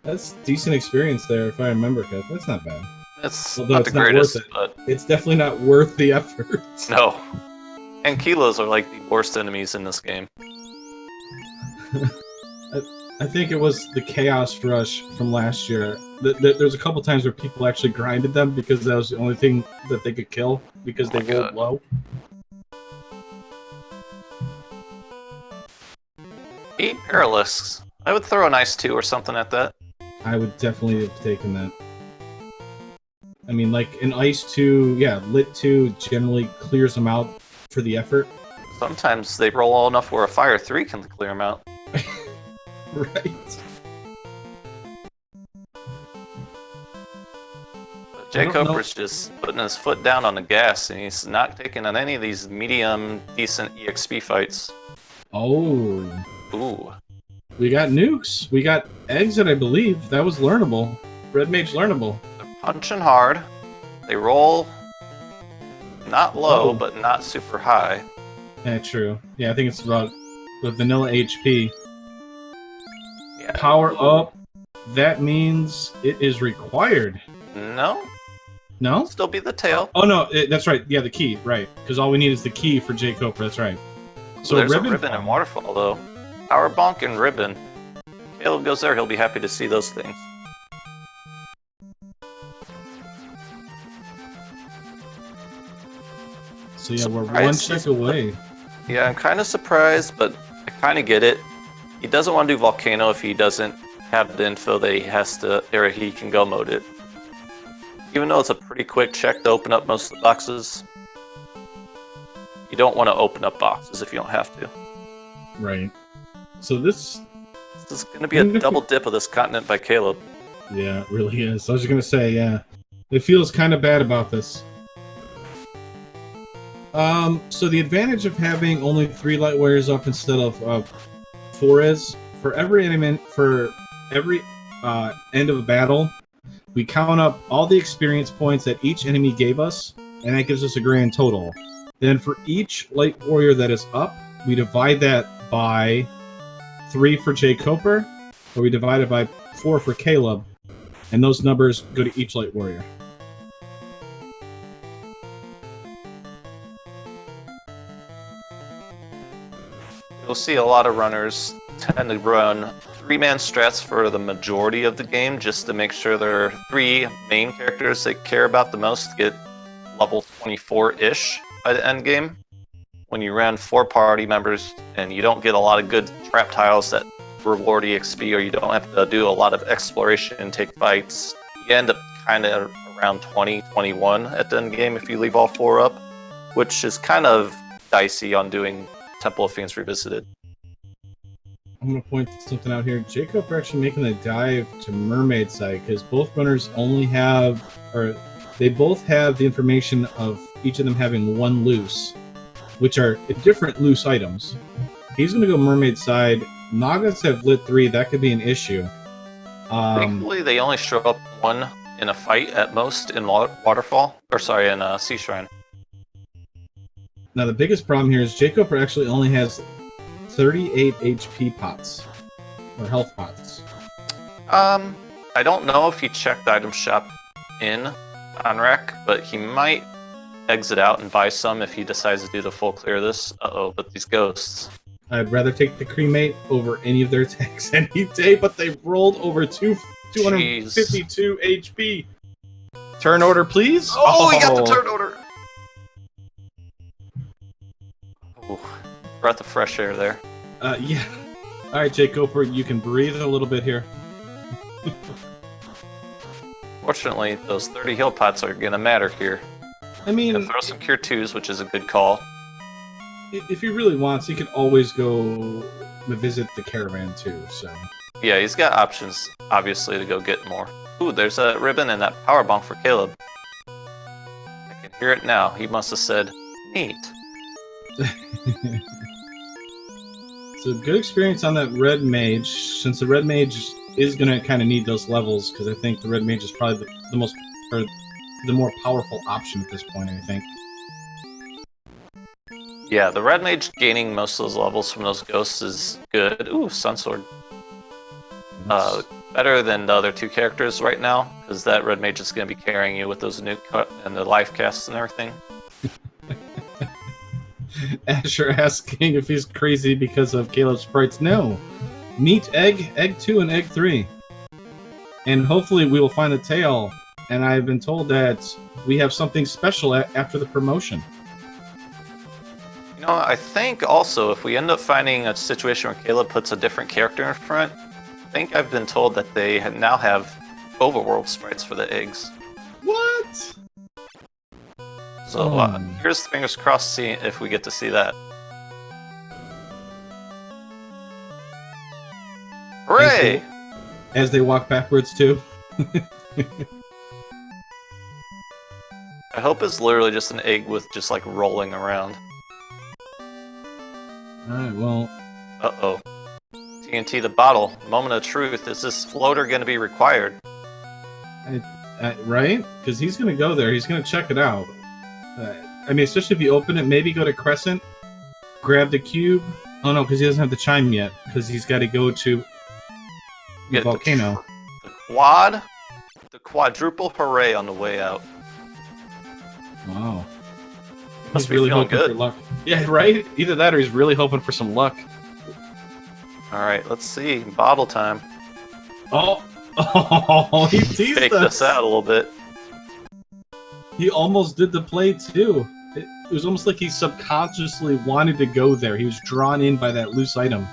That's decent experience there, if I remember correctly. That's not bad. It's Although not it's the not greatest, worth it. but... It's definitely not worth the effort. No. And kilos are like the worst enemies in this game. I think it was the Chaos Rush from last year. There's a couple times where people actually grinded them because that was the only thing that they could kill because they rolled low. 8 Paralisks. I would throw an Ice 2 or something at that. I would definitely have taken that. I mean, like, an Ice 2, yeah, Lit 2 generally clears them out for the effort. Sometimes they roll all enough where a Fire 3 can clear them out. Right. jkoper's just putting his foot down on the gas, and he's not taking on any of these medium, decent EXP fights. Oh. Ooh. We got nukes. We got exit, I believe. That was learnable. Red Mage learnable. They're punching hard. They roll not low, but not super high. Yeah, true. Yeah, I think it's about the vanilla HP. Yeah. Power up. That means it is required. No. No? Still be the tail. Oh, no. That's right. Yeah, the key. Right. Because all we need is the key for jkoper. That's right. So there's a ribbon and waterfall, though. Power bonk and ribbon. Caleb goes there. He'll be happy to see those things. So yeah, we're one check away. Yeah, I'm kind of surprised, but I kind of get it. He doesn't want to do Volcano if he doesn't have the info that he has to, or he can go mode it. Even though it's a pretty quick check to open up most of the boxes, you don't want to open up boxes if you don't have to. Right. So this is going to be a double dip of this continent by Caleb. Yeah, it really is. I was just going to say, yeah. It feels kind of bad about this. So the advantage of having only 3 light warriors up instead of 4 is, for every enemy, for every end of a battle, we count up all the experience points that each enemy gave us, and that gives us a grand total. Then for each light warrior that is up, we divide that by 3 for jkoper, or we divide it by 4 for Caleb, and those numbers go to each light warrior. You'll see a lot of runners tend to run 3-man strats for the majority of the game, just to make sure there are 3 main characters they care about the most to get level 24-ish by the end game. When you run 4 party members and you don't get a lot of good trap tiles that reward EXP, or you don't have to do a lot of exploration and take fights, you end up kind of around 20, 21 at the end game if you leave all 4 up, which is kind of dicey on doing Temple of Fiends Revisited. I'm going to point something out here. jkoper are actually making the dive to Mermaid side, because both runners only have, or they both have the information of each of them having 1 loose, which are different loose items. He's going to go Mermaid side. Nagas have lit 3. That could be an issue. Thankfully, they only show up 1 in a fight at most in Waterfall, or sorry, in Sea Shrine. Now, the biggest problem here is jkoper actually only has 38 HP pots, or health pots. I don't know if he checked the item shop in Onrak, but he might exit out and buy some if he decides to do the full clear of this. Uh-oh, but these ghosts. I'd rather take the cremate over any of their attacks any day, but they've rolled over 252 HP. Turn order, please. Oh, we got the turn order. Ooh, breath of fresh air there. Yeah. All right, jkoper, you can breathe a little bit here. Fortunately, those 30 heal pots are gonna matter here. I mean, throw some cure 2s, which is a good call. If he really wants, he can always go visit the caravan too. So. Yeah, he's got options, obviously, to go get more. Ooh, there's a ribbon and that power bonk for Caleb. I can hear it now. He must have said, neat. So good experience on that red mage, since the red mage is going to kind of need those levels, because I think the red mage is probably the most, or the more powerful option at this point, I think. Yeah, the red mage gaining most of those levels from those ghosts is good. Ooh, Sunsword. Better than the other 2 characters right now, because that red mage is going to be carrying you with those nuke and the life casts and everything. Asher asking if he's crazy because of Caleb's sprites. No. Meet egg 2 and egg 3. And hopefully we will find the tail. And I've been told that we have something special after the promotion. You know, I think also if we end up finding a situation where Caleb puts a different character in front, I think I've been told that they now have overworld sprites for the eggs. What? So here's fingers crossed, see if we get to see that. Hooray! As they walk backwards too. I hope it's literally just an egg with just like rolling around. Alright, well. Uh-oh. TNT the bottle. Moment of truth. Is this floater going to be required? Right? Because he's going to go there. He's going to check it out. I mean, especially if you open it, maybe go to Crescent, grab the cube. Oh no, because he doesn't have the chime yet. Because he's got to go to the volcano. The quadruple hooray on the way out. Wow. Must He's be really feeling hoping good. for luck. Yeah, right? Either that or he's really hoping for some luck. Alright, let's see. Bottle time. Oh, he teased Fake us. this out a little bit. He almost did the play too. It was almost like he subconsciously wanted to go there. He was drawn in by that loose item.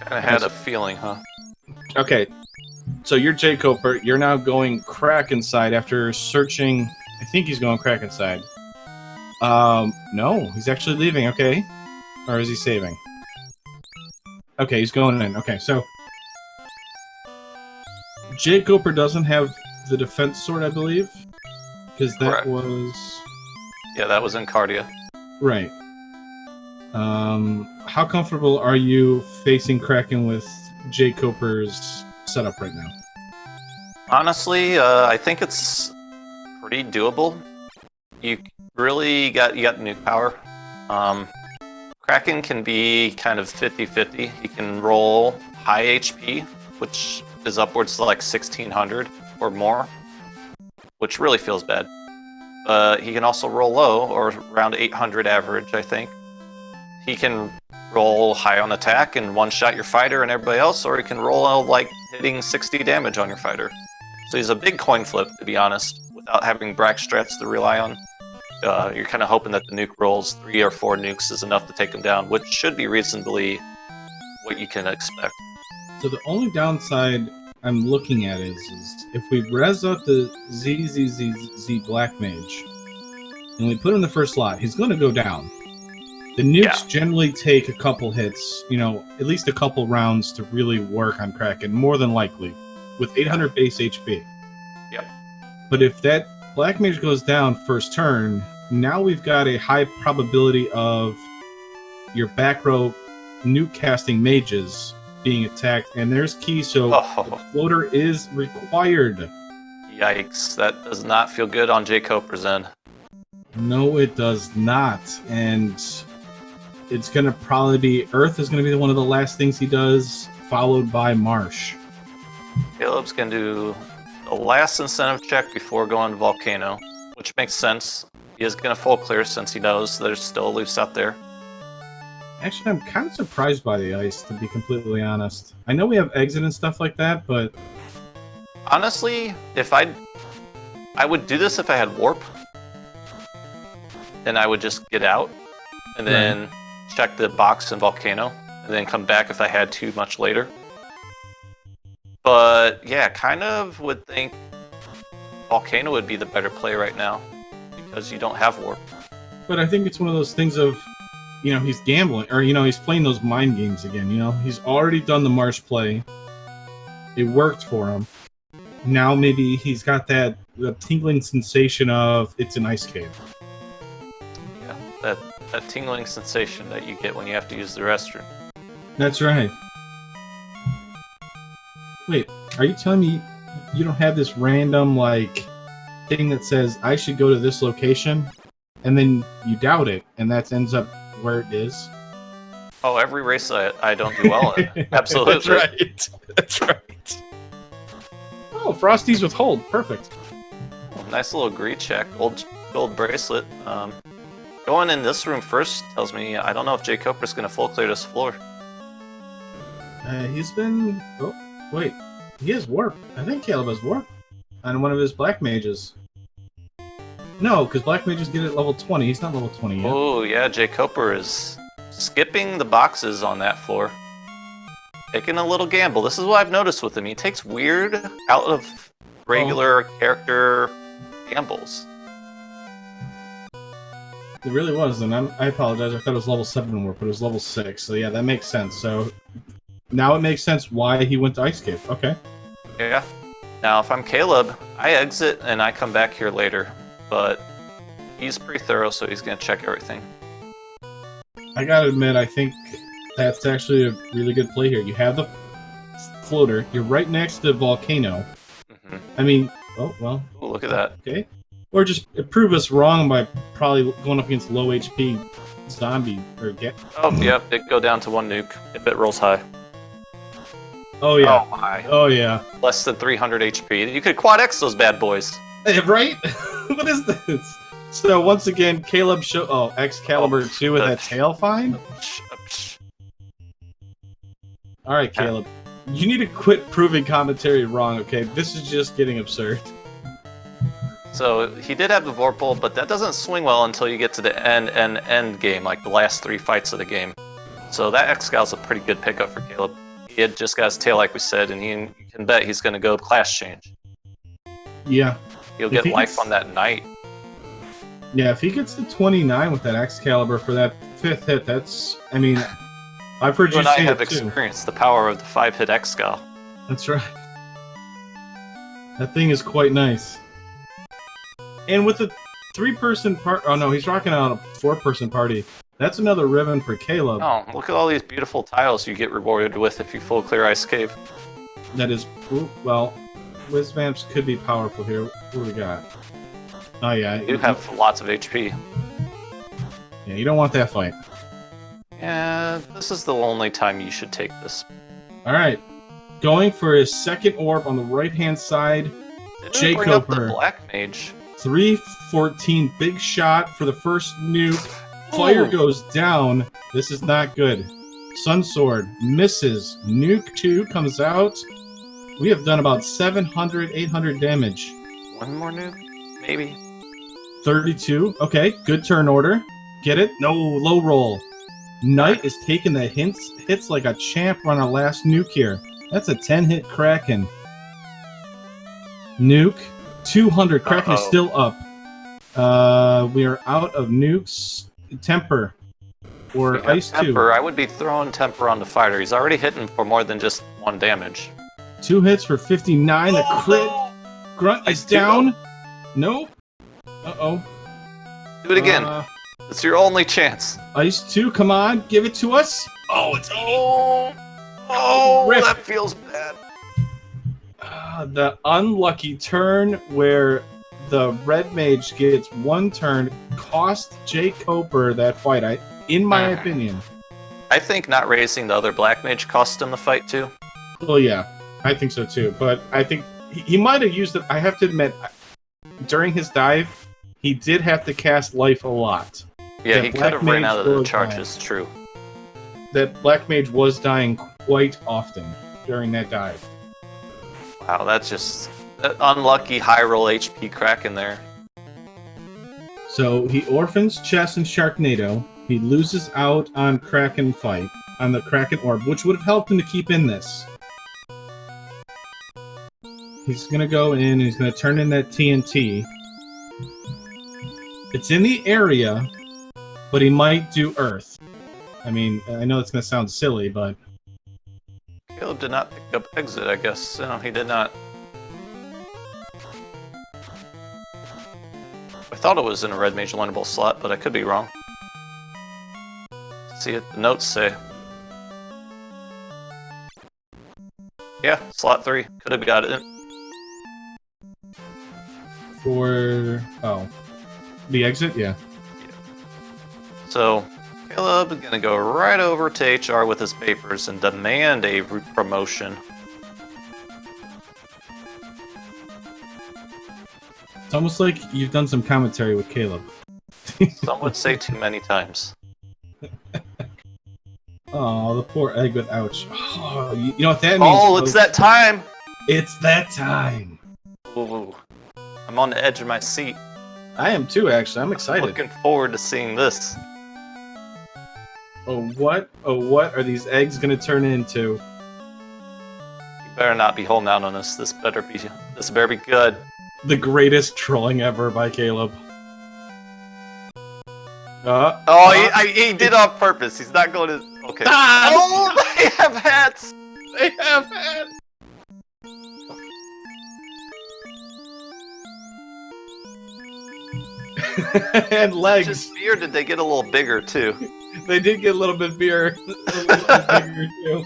Kinda had a feeling, huh? Okay, so you're jkoper. You're now going crack inside after searching. I think he's going crack inside. No, he's actually leaving. Okay, or is he saving? Okay, he's going in. Okay, so jkoper doesn't have the defense sword, I believe, because that Correct. was Yeah, that was in Cardia. right. How comfortable are you facing Kraken with jkoper's setup right now? Honestly, I think it's pretty doable. You got nuke power. Kraken can be kind of 50-50. He can roll high HP, which is upwards to like 1600 or more, which really feels bad. He can also roll low, or around 800 average, I think. He can roll high on attack and one-shot your fighter and everybody else, or he can roll like hitting 60 damage on your fighter. So he's a big coin flip, to be honest, without having Brack strats to rely on. You're kind of hoping that the nuke rolls 3 or 4 nukes is enough to take him down, which should be reasonably what you can expect. So the only downside I'm looking at is if we res out the ZZZZ Black Mage and we put him in the first slot, he's going to go down. The nukes generally take a couple hits, at least a couple rounds to really work on Kraken, more than likely, with 800 base HP. Yep. But if that Black Mage goes down first turn, now we've got a high probability of your back row nuke casting mages being attacked, and there's key, so the floater is required. Yikes, that does not feel good on jkoper's end. No, it does not, and it's going to probably be Earth is going to be one of the last things he does, followed by Marsh. Caleb's going to do the last incentive check before going to Volcano, which makes sense. He is going to full clear since he knows there's still a loose out there. Actually, I'm kind of surprised by the ice, to be completely honest. I know we have exit and stuff like that, but... Honestly, I would do this if I had warp. Then I would just get out, and then check the box in Volcano, and then come back if I had to much later. But yeah, kind of would think Volcano would be the better play right now, because you don't have warp. But I think it's one of those things of, he's gambling, or, he's playing those mind games again, He's already done the Marsh play. It worked for him. Now maybe he's got that tingling sensation of it's an ice cave. Yeah, that tingling sensation that you get when you have to use the restroom. That's right. Wait, are you telling me you don't have this random, thing that says, I should go to this location, and then you doubt it, and that ends up where it is? Oh, every race I don't do well in. Absolutely. That's right. Oh, Frosty's with hold. Perfect. Nice little greed check. Gold bracelet. Going in this room first tells me I don't know if jkoper's going to full clear this floor. He's been... Oh, wait. He has warp. I think Caleb has warp on one of his Black Mages. No, because Black Mages get it at level 20. He's not level 20 yet. Oh, yeah, jkoper is skipping the boxes on that floor. Taking a little gamble. This is what I've noticed with him. He takes weird, out of regular character gambles. It really was, and I apologize. I thought it was level 7 warp, but it was level 6. So yeah, that makes sense. So now it makes sense why he went to Ice Cave. Okay. Yeah. Now, if I'm Caleb, I exit and I come back here later. But he's pretty thorough, so he's going to check everything. I gotta admit, I think that's actually a really good play here. You have the floater. You're right next to the Volcano. Mm-hmm. I mean, oh, well. Ooh, look at that. Okay. Or just prove us wrong by probably going up against low HP zombie or get. Oh, yep. It go down to 1 nuke if it rolls high. Oh, yeah. Oh, my. Oh, yeah. Less than 300 HP. You could quad X those bad boys. Right? What is this? So, once again, Caleb Excalibur 2 with that tail find? Alright, Caleb. You need to quit proving commentary wrong, okay? This is just getting absurd. So, he did have the Vorpal, but that doesn't swing well until you get to the end game, like the last 3 fights of the game. So that Excal's a pretty good pickup for Caleb. He had just got his tail, like we said, and you can bet he's going to go class change. Yeah. He'll get life on that Knight. Yeah, if he gets to 29 with that Excalibur for that 5th hit, that's... I mean, I've heard you and I say have it too. experienced the power of the 5-hit Excal. That's right. That thing is quite nice. And with a 3-person part... Oh no, he's rocking out a 4-person party. That's another ribbon for Caleb. Oh, look at all these beautiful tiles you get rewarded with if you full clear Ice Cave. That is, well, Whiz Vamps could be powerful here. What do we got? Oh yeah, You have lots of HP. Yeah, you don't want that fight. Yeah, this is the only time you should take this. All right, going for his second orb on the right-hand side. Didn't bring up the jkoper. Black Mage. 314, big shot for the first nuke. Fire goes down. This is not good. Sun Sword misses. Nuke 2 comes out. We have done about 700, 800 damage. One more nuke? Maybe. 32. Okay, good turn order. Get it? No, low roll. Knight is taking the hits like a champ on our last nuke here. That's a 10-hit Kraken. Nuke. 200. Kraken is still up. We are out of nukes. Temper. Or Ice 2. Temper. I would be throwing Temper on the fighter. He's already hitting for more than just 1 damage. 2 hits for 59. The crit. Grunt is down. Nope. Uh-oh. Do it again. It's your only chance. Ice 2, come on. Give it to us. Oh, it's... Oh, rip. that feels bad. The unlucky turn where the red mage gets 1 turn cost jkoper that fight, in my opinion. I think not raising the other Black Mage cost him the fight too. Well, yeah, I think so too. But I think he might have used it. I have to admit, during his dive, he did have to cast life a lot. Yeah, That he could Black have ran Mage out of the was charges, true. That Black Mage was dying quite often during that dive. Wow, that's just an unlucky high roll HP Kraken there. So he orphans Chess and Sharknado. He loses out on Kraken fight, on the Kraken Orb, which would have helped him to keep in this. He's going to go in and he's going to turn in that TNT. It's in the area, but he might do Earth. I mean, I know it's going to sound silly, but... Caleb did not pick up exit, I guess. No, he did not. I thought it was in a red mage learnable slot, but I could be wrong. Let's see what the notes say. Yeah, slot 3. Could have got it in. For... oh. The exit? Yeah. So, Caleb is going to go right over to HR with his papers and demand a promotion. It's almost like you've done some commentary with Caleb. Some would say too many times. Oh, the poor egg with ouch. Oh, you know what that means? Oh, folks? it's that time! It's that time! Ooh, I'm on the edge of my seat. I am too, actually. I'm excited. Looking forward to seeing this. Oh, what are these eggs gonna turn into? You better not be holding out on us. This better be good. The greatest trolling ever by Caleb. He did on purpose. He's not going to. Okay. Ah! Oh, they have hats. They have hats. And legs. Just beer. Did they get a little bigger too? They did get a little bit bigger. Bigger too.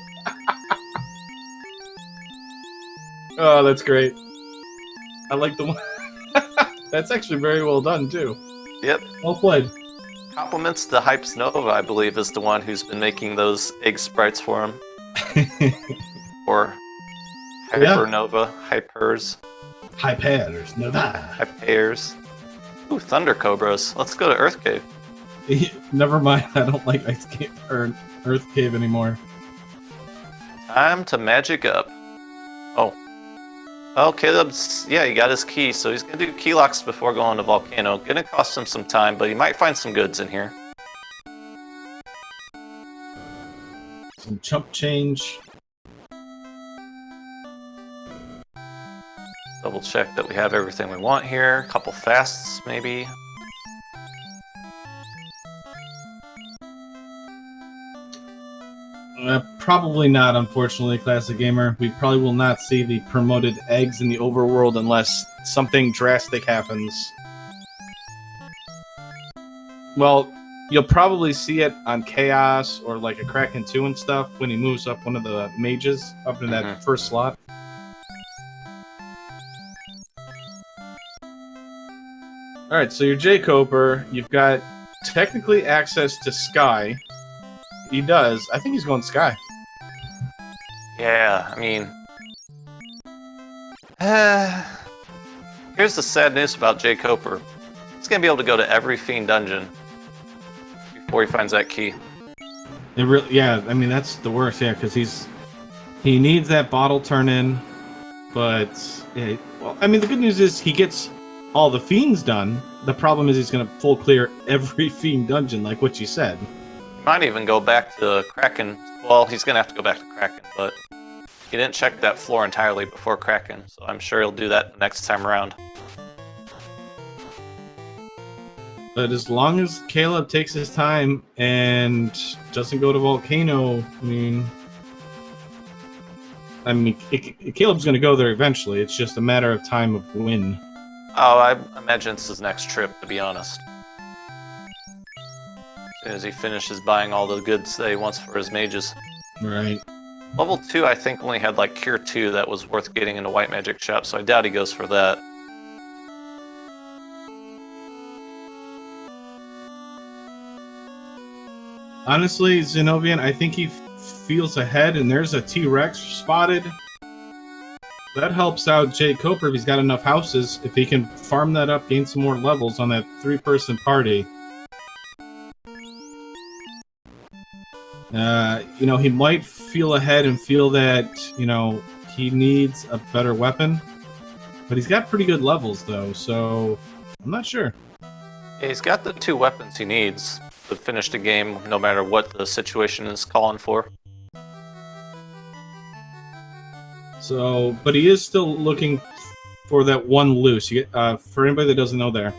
Oh, that's great. I like the one. That's actually very well done too. Yep. Well played. Compliments to Hypes Nova, I believe, is the one who's been making those egg sprites for him. Or Hypernova, Hypers. Hypers, Nova. Hypers. Ooh, Thunder Cobras. Let's go to Earth Cave. Never mind, I don't like Ice Cave or Earth Cave anymore. Time to magic up. Oh. Oh, Caleb's, yeah, he got his key, so he's gonna do key locks before going to Volcano. Gonna cost him some time, but he might find some goods in here. Some chump change. Double check that we have everything we want here. A couple fasts, maybe. Probably not, unfortunately, Classic Gamer. We probably will not see the promoted eggs in the overworld unless something drastic happens. Well, You'll probably see it on Chaos or like a Kraken 2 and stuff when he moves up one of the mages up in that first slot. Alright, so your jkoper, you've got technically access to Sky. He does. I think he's going Sky. Yeah, I mean... here's the sad news about jkoper. He's going to be able to go to every Fiend dungeon before he finds that key. It really, yeah, I mean, that's the worst, yeah, because he needs that bottle turn in, but, yeah, well, I mean, the good news is he gets all the Fiends done. The problem is he's going to full clear every Fiend dungeon, like what you said. He might even go back to Kraken. Well, he's going to have to go back to Kraken, but he didn't check that floor entirely before Kraken, so I'm sure he'll do that next time around. But as long as Caleb takes his time and doesn't go to Volcano, I mean, Caleb's going to go there eventually. It's just a matter of time of when. Oh, I imagine it's his next trip, to be honest. As soon as he finishes buying all the goods that he wants for his mages. Right. Level 2, I think, only had like Cure 2 that was worth getting in a white magic shop, so I doubt he goes for that. Honestly, Zenobian, I think he feels ahead, and there's a T-Rex spotted. That helps out jkoper if he's got enough houses. If he can farm that up, gain some more levels on that 3-person party. He might feel ahead and feel that, he needs a better weapon. But he's got pretty good levels, though, so I'm not sure. Yeah, he's got the 2 weapons he needs to finish the game, no matter what the situation is calling for. So, but he is still looking for that one loose. For anybody that doesn't know there,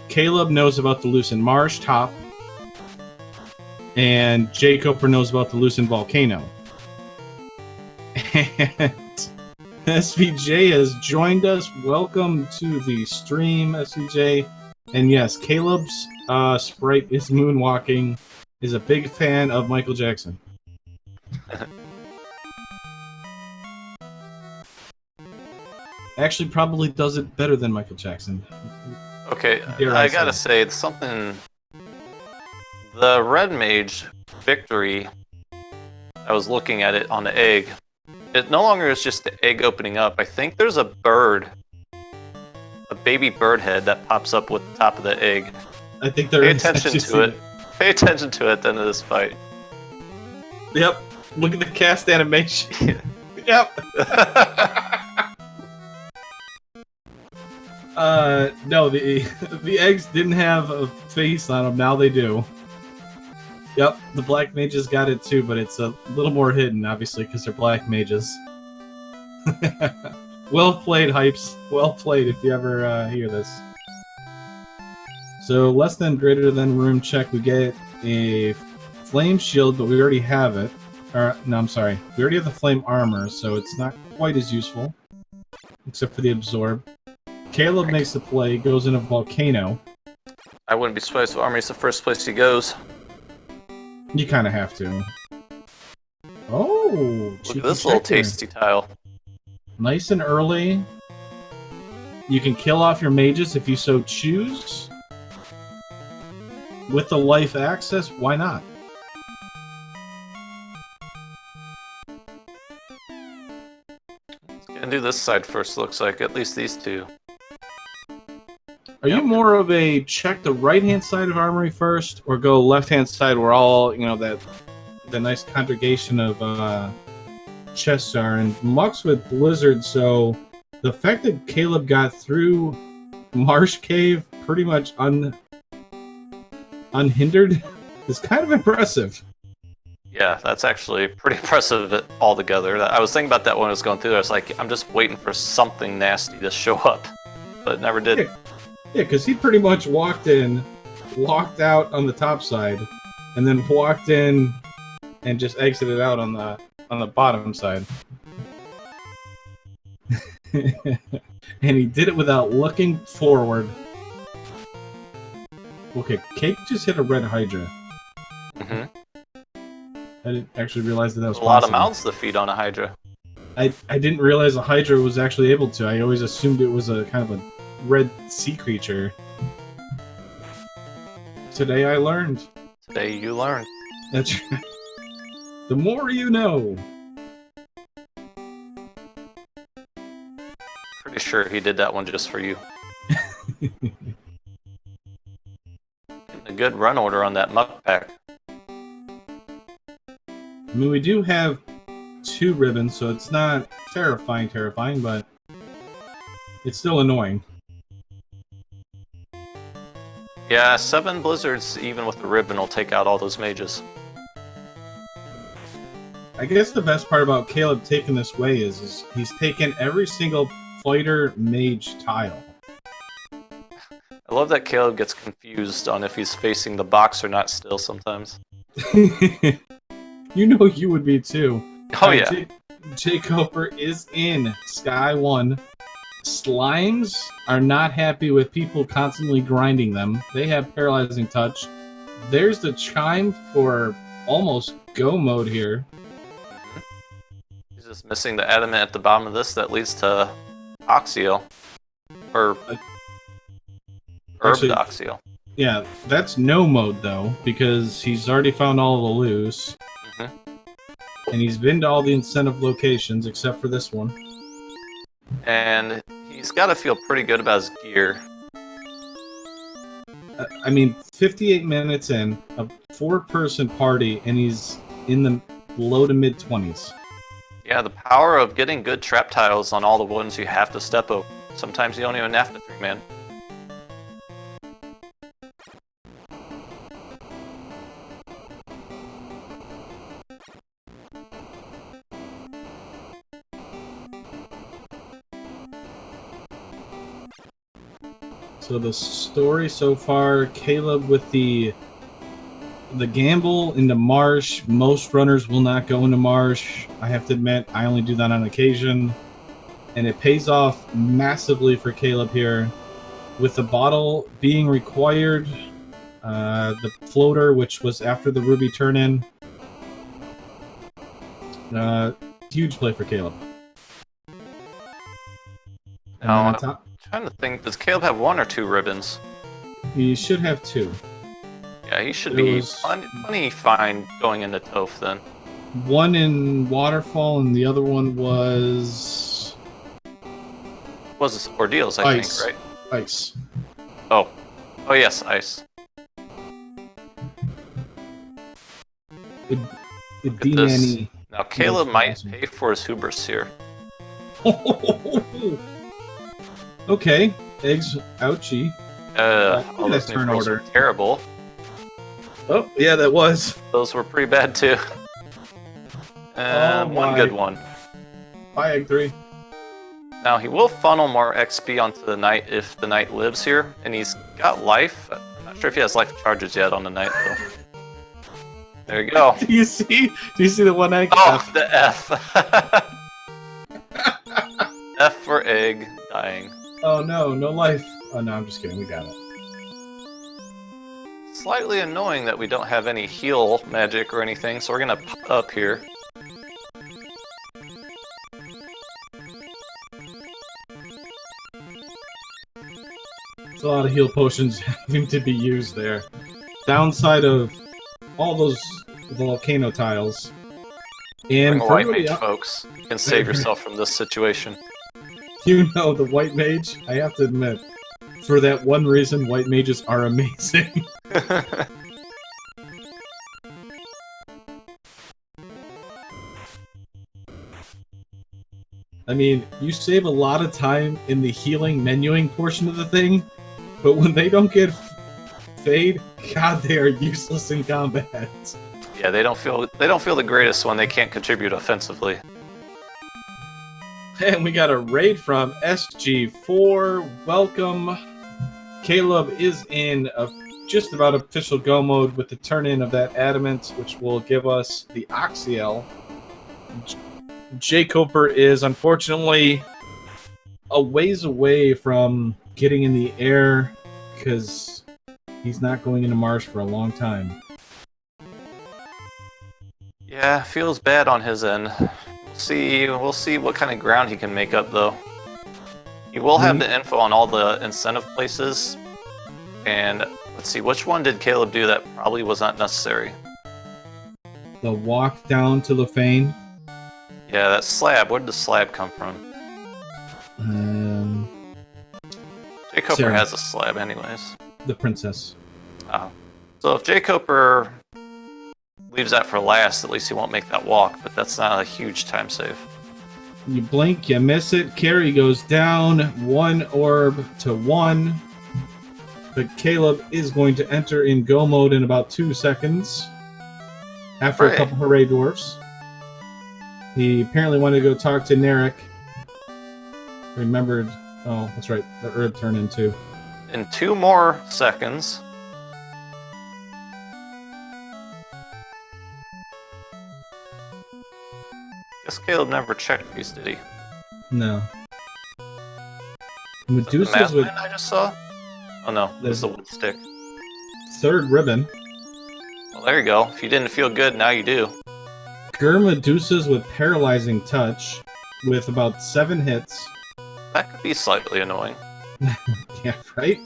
Caleb knows about the loose in Marsh Top, and jkoper knows about the loose in Volcano. And SVJ has joined us. Welcome to the stream, SVJ. And yes, Caleb's sprite is moonwalking, is a big fan of Michael Jackson. Actually, probably does it better than Michael Jackson. Okay, I gotta say, it's something... The Red Mage victory, I was looking at it on the egg. It no longer is just the egg opening up. I think there's a bird, a baby bird head that pops up with the top of the egg. I think there is. Pay attention to it. Pay attention to it at the end of this fight. Yep. Look at the cast animation. Yep. No, the eggs didn't have a face on them. Now they do. Yep, the black mages got it too, but it's a little more hidden, obviously, because they're black mages. Well played, Hypes. Well played, if you ever hear this. So, less than, greater than room check, we get a flame shield, but we already have it. No, I'm sorry. We already have the flame armor, so it's not quite as useful. Except for the absorb. Caleb makes the play, goes in a volcano. I wouldn't be surprised if Army's the first place he goes. You kind of have to. Oh! Look at this little tasty tile. Nice and early. You can kill off your mages if you so choose. With the life access, why not? Let's do this side first, looks like. At least these two. Are you more of a check the right-hand side of Armory first, or go left-hand side where all, the nice congregation of chests are? And Muck's with Blizzard, so the fact that Caleb got through Marsh Cave pretty much unhindered is kind of impressive. Yeah, that's actually pretty impressive altogether. I was thinking about that when I was going through there. I was like, I'm just waiting for something nasty to show up, but it never did. Yeah, because he pretty much walked in, walked out on the top side, and then walked in and just exited out on the bottom side. And he did it without looking forward. Okay, Cake just hit a red Hydra. Mm-hmm. I didn't actually realize that was A lot of possible. mouths to feed on a Hydra. I didn't realize a Hydra was actually able to. I always assumed it was a kind of a red sea creature. Today I learned. Today you learn. That's right. The more you know. Pretty sure he did that one just for you. Getting a good run order on that muck pack. I mean, we do have 2 ribbons, so it's not terrifying, but it's still annoying. Yeah, 7 blizzards, even with the ribbon, will take out all those mages. I guess the best part about Caleb taking this way is he's taken every single fighter mage tile. I love that Caleb gets confused on if he's facing the box or not still sometimes. You know you would be too. Oh yeah. jkoper is in Sky 1. Slimes are not happy with people constantly grinding them. They have paralyzing touch. There's the chime for almost go mode here. He's just missing the adamant at the bottom of this that leads to Oxio. Or Actually, Oxio. Yeah, that's no mode though, because he's already found all the loose. And he's been to all the incentive locations except for this one. And he's got to feel pretty good about his gear. I mean, 58 minutes in, a 4-person party, and he's in the low to mid 20s. Yeah, the power of getting good trap tiles on all the ones you have to step over. Sometimes you don't even have to 3-man. So the story so far, Caleb with the gamble into Marsh. Most runners will not go into Marsh. I have to admit, I only do that on occasion. And it pays off massively for Caleb here. With the bottle being required, the floater, which was after the Ruby turn-in. Huge play for Caleb. And Now, then on I'm top, trying to think, does Caleb have 1 or 2 ribbons? he should have 2. Yeah, he should It be was- plenty fine going into Toph then. One in Waterfall, and the other one was Was this Ordeals, I Ice. think, right? Ice. Oh. Oh yes, Ice. Idinani. Now Caleb That's might awesome. pay for his hubris here. Okay, eggs. Ouchie. All those turn new rolls order. were terrible. Oh, yeah, that was. Those were pretty bad too. And one my. good one. Bye, egg 3. Now he will funnel more XP onto the knight if the knight lives here, and he's got life. I'm not sure if he has life charges yet on the knight though. There you go. Do you see the one egg? Oh, the F. F for egg dying. Oh no, no life. Oh no, I'm just kidding. We got it. Slightly annoying that we don't have any heal magic or anything, so we're gonna pop up here. It's a lot of heal potions having to be used there. Downside of all those volcano tiles. And Bring a for white everybody mage, else- folks. You can save yourself from this situation. You know, the white mage, I have to admit, for that one reason, white mages are amazing. I mean, you save a lot of time in the healing menuing portion of the thing, but when they don't get fade, god, they are useless in combat. Yeah, they don't feel the greatest when they can't contribute offensively. And we got a raid from SG4. Welcome. Caleb is in a just about official go mode with the turn-in of that adamant, which will give us the Oxiel. jkoper is unfortunately a ways away from getting in the air because He's not going into Marsh for a long time. Yeah, feels bad on his end. We'll see what kind of ground he can make up, though. He will have the info on all the incentive places. And let's see, which one did Caleb do that probably was not necessary? The walk down to Lefane. Yeah, that slab. Where did the slab come from? jkoper Sarah. has a slab anyways. The princess. Oh. So if jkoper leaves that for last, at least he won't make that walk, but that's not a huge time save. You blink, you miss it. Carry goes down 1 orb to 1. But Caleb is going to enter in go mode in about 2 seconds. After a couple hooray dwarfs. He apparently wanted to go talk to Narek. Remembered. Oh, that's right. The herb turned into. In 2 more seconds. Guess Caleb never checked these, did he? No. Medusa's Medusa's with. I just saw? Oh no, there's the wood stick. 3rd ribbon. Well, there you go. If you didn't feel good, now you do. Medusa's with paralyzing touch, with about 7 hits. That could be slightly annoying. Yeah, right?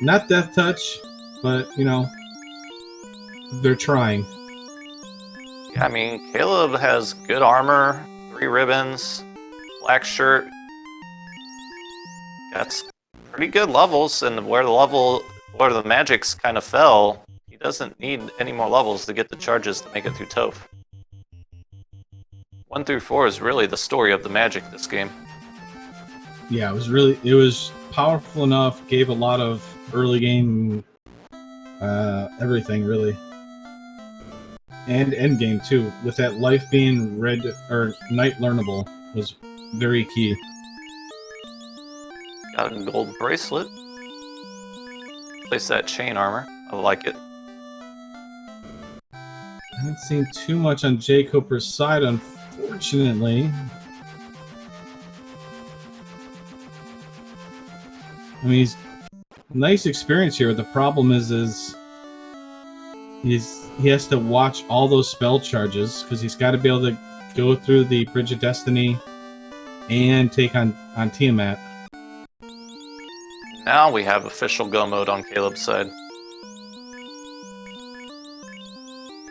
Not death touch, but, you know, they're trying. Yeah, I mean, Caleb has good armor, 3 ribbons, black shirt. That's pretty good levels, and where the magics kind of fell, he doesn't need any more levels to get the charges to make it through Toph. 1 through 4 is really the story of the magic this game. Yeah, it was powerful enough, gave a lot of early game everything really. And end game too, with that life being red or night learnable was very key. Got a gold bracelet. Place that chain armor. I like it. I haven't seen too much on jkoper's side, unfortunately. I mean, he's nice experience here. The problem is he has to watch all those spell charges because he's got to be able to go through the Bridge of Destiny and take on Tiamat. Now we have official go mode on Caleb's side.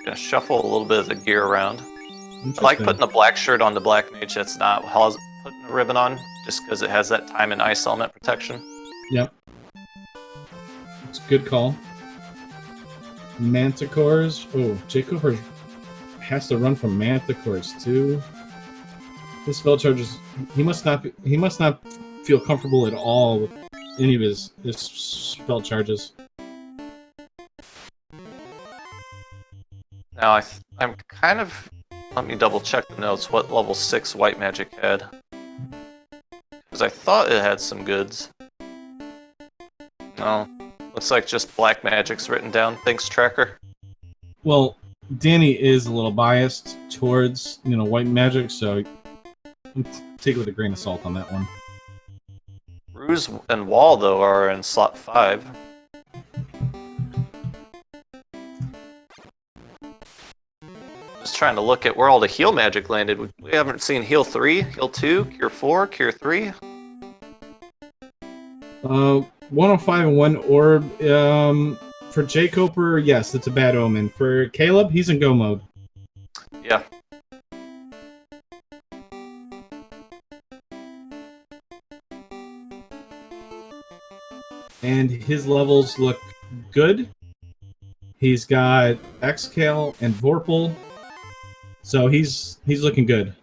Gonna shuffle a little bit of the gear around. I like putting the black shirt on the black mage that's not putting a ribbon on, just because it has that time and ice element protection. Yep. It's a good call. Manticores. Oh, jkoper has to run from Manticores too. His spell charges. He must not feel comfortable at all with any of his spell charges. Now I'm kind of. Let me double check the notes. What level 6 white magic had? Because I thought it had some goods. No. Looks like just black magic's written down. Thanks, tracker. Well, Danny is a little biased towards, white magic, so take it with a grain of salt on that one. Ruse and Wall, though, are in slot 5. Just trying to look at where all the heal magic landed. We haven't seen heal 3, heal 2, cure 4, cure 3. 105 and 1 orb. For jkoper, yes, it's a bad omen. For Caleb, he's in go mode. Yeah. And his levels look good. He's got Xcale and Vorpal, so he's looking good.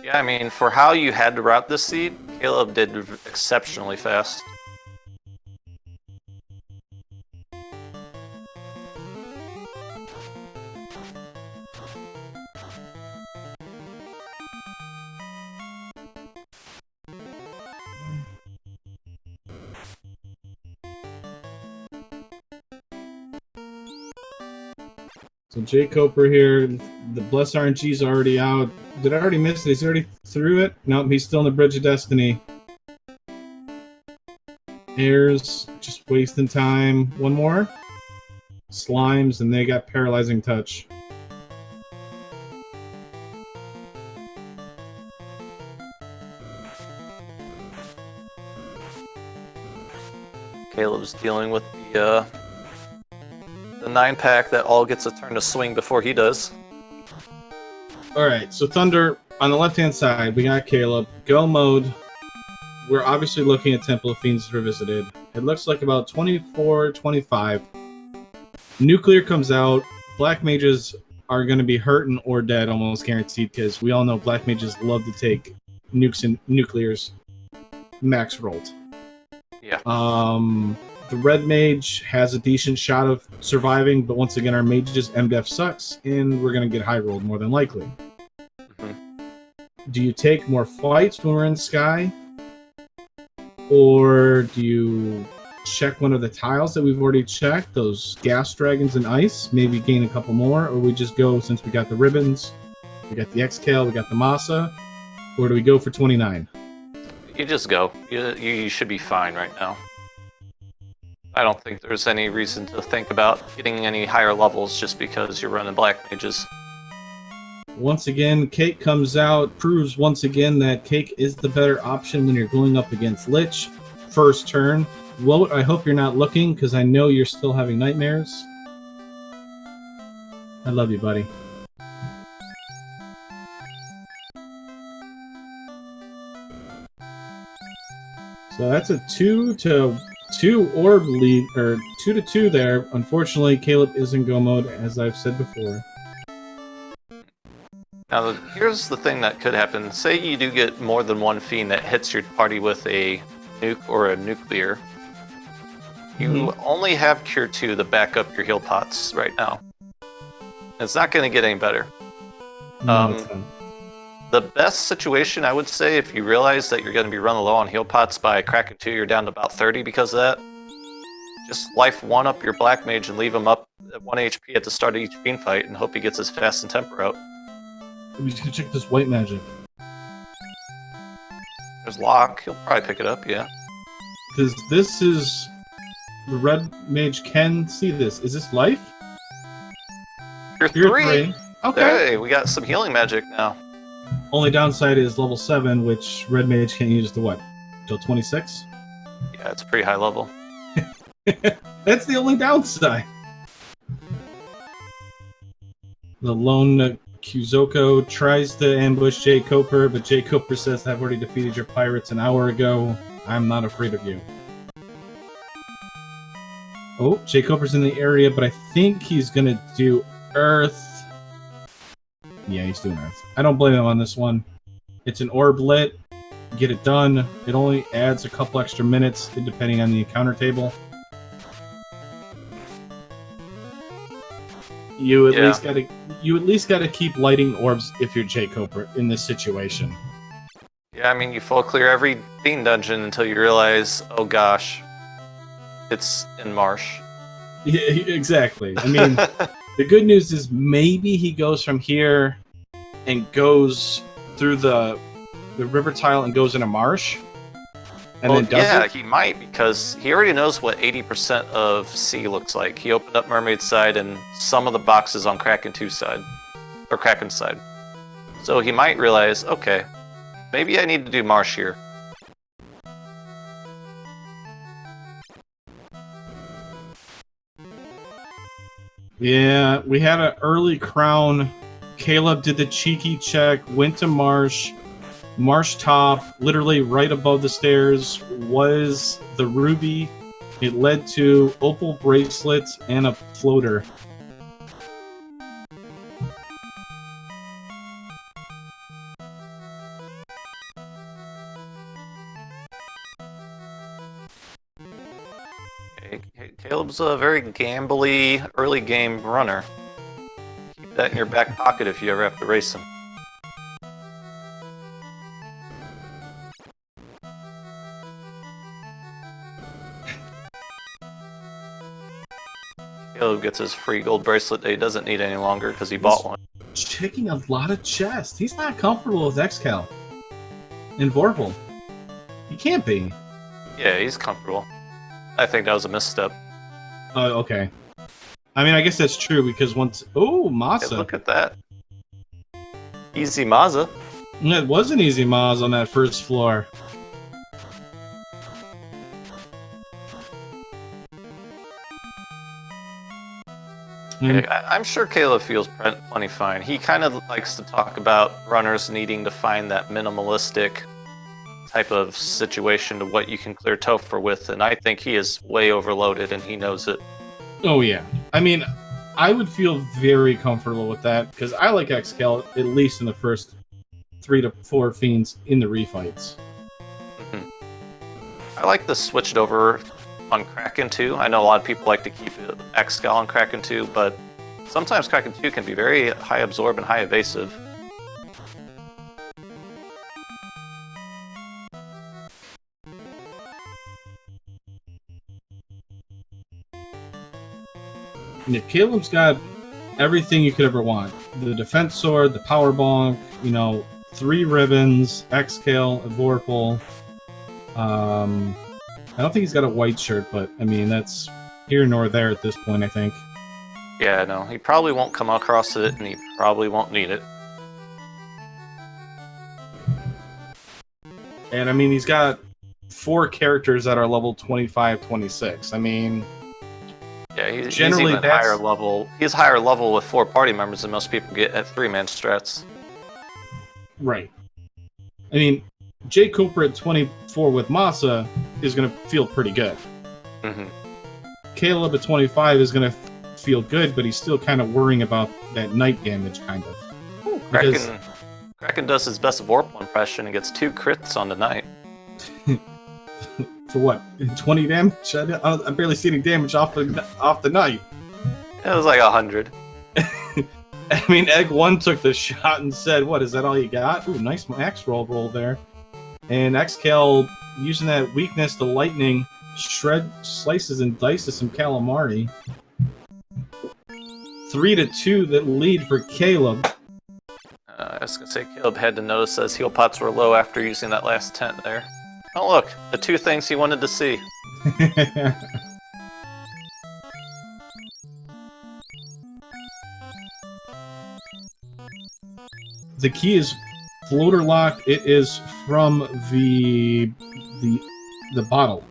Yeah, I mean, for how you had to route this seed, Caleb did exceptionally fast. So jkoper here, The Bless RNG's already out. Did I already miss it? He's already through it? Nope, he's still in the Bridge of Destiny. Airs, just wasting time. One more. Slimes, and they got Paralyzing Touch. Caleb's dealing with the 9-pack that all gets a turn to swing before he does. Alright, so Thunder, on the left-hand side, we got Caleb. Go mode. We're obviously looking at Temple of Fiends Revisited. It looks like about 24, 25. Nuclear comes out. Black mages are going to be hurting or dead, almost guaranteed, because we all know black mages love to take nukes and nuclears max rolled. Yeah. The red mage has a decent shot of surviving, but once again, our mage's MDF sucks, and we're going to get high rolled more than likely. Mm-hmm. Do you take more fights when we're in Sky? Or do you check one of the tiles that we've already checked, those gas dragons and ice, maybe gain a couple more? Or we just go, since we got the ribbons, we got the Xcale, we got the Masa, or do we go for 29? You just go. You should be fine right now. I don't think there's any reason to think about getting any higher levels just because you're running black mages. Once again, Cake comes out, proves once again that Cake is the better option when you're going up against Lich. First turn. Well, I hope you're not looking, because I know you're still having nightmares. I love you, buddy. So that's a 2-2 orb lead, or 2-2 there. Unfortunately, Caleb is in go mode, as I've said before. Now, here's the thing that could happen. Say you do get more than one fiend that hits your party with a nuke or a nuclear. You only have Cure 2 to back up your heal pots right now. It's not going to get any better. No, it's not. The best situation, I would say, if you realize that you're going to be running low on heal pots by Kraken 2, you're down to about 30 because of that. Just life 1 up your black mage and leave him up at 1 HP at the start of each fiend fight and hope he gets his fast and temper out. We just gonna check this white magic. There's Locke, he'll probably pick it up, yeah. Because this is... The red mage can see this. Is this life? You're Tier 3! Okay. Hey, we got some healing magic now. Only downside is level 7, which red mage can't use to what? Till 26? Yeah, it's pretty high level. That's the only downside. The lone Kuzoko tries to ambush jkoper, but jkoper says, I've already defeated your pirates an hour ago. I'm not afraid of you. Oh, jkoper's in the area, but I think he's gonna do Earth. Yeah, he's doing Earth. I don't blame him on this one. It's an orb lit. Get it done. It only adds a couple extra minutes, depending on the encounter table. You at least gotta keep lighting orbs if you're jkoper in this situation. Yeah, I mean, you full clear every fiend dungeon until you realize, oh gosh, it's in Marsh. Yeah, exactly. I mean, the good news is maybe he goes from here and goes through the river tile and goes in a marsh. And then does yeah, it? he might, because he already knows what 80% of C looks like. He opened up Mermaid's side and some of the boxes on Kraken 2 side, or Kraken's side. So he might realize, okay, maybe I need to do Marsh here. Yeah, we had an early crown. Caleb did the cheeky check, went to Marsh. Marsh top, literally right above the stairs, was the ruby. It led to opal bracelets and a floater. Caleb's a very gambly early game runner. Keep that in your back pocket if you ever have to race him. Caleb gets his free gold bracelet that he doesn't need any longer because he bought one. checking a lot of chest. He's not comfortable with xcal and Vorpal. He can't be. Yeah, he's comfortable. I think that was a misstep. Oh, okay. I mean, I guess that's true because once... Oh, Masa. Hey, look at that. Easy Maza. It was an easy Maz on that first floor. I'm sure Caleb feels plenty fine. He kind of likes to talk about runners needing to find that minimalistic type of situation to what you can clear Topher with, and I think he is way overloaded and he knows it. Oh, yeah. I mean, I would feel very comfortable with that because I like xcal at least in the first 3 to 4 fiends in the refights. Mm-hmm. I like the switched over on Kraken 2. I know a lot of people like to keep xcal on Kraken 2, but sometimes Kraken 2 can be very high absorb and high evasive. And Caleb's got everything you could ever want. The defense sword, the power bonk, 3 ribbons, xcal, a Vorpal. I don't think he's got a white shirt, but I mean, that's here nor there at this point, I think. Yeah, no, he probably won't come across it, and he probably won't need it. And I mean, he's got 4 characters that are level 25, 26. I mean, yeah, he's generally even higher level. He's higher level with 4 party members than most people get at 3-man strats. Right. I mean, jkoper at 24 with Masa is going to feel pretty good. Mm-hmm. Caleb at 25 is going to feel good, but he's still kind of worrying about that night damage, kind of. Ooh, because... Kraken does his best Vorpal impression and gets 2 crits on the night. For what? 20 damage? I'm barely seeing any damage off the night. It was like 100. I mean, Egg 1 took the shot and said, what, is that all you got? Ooh, nice max roll there. And xcal, using that weakness to lightning, slices and dices some calamari. 3-2 that lead for Caleb. I was gonna say Caleb had to notice as heal pots were low after using that last tent there. Oh look, the 2 things he wanted to see. The key is floater lock. It is from the bottle.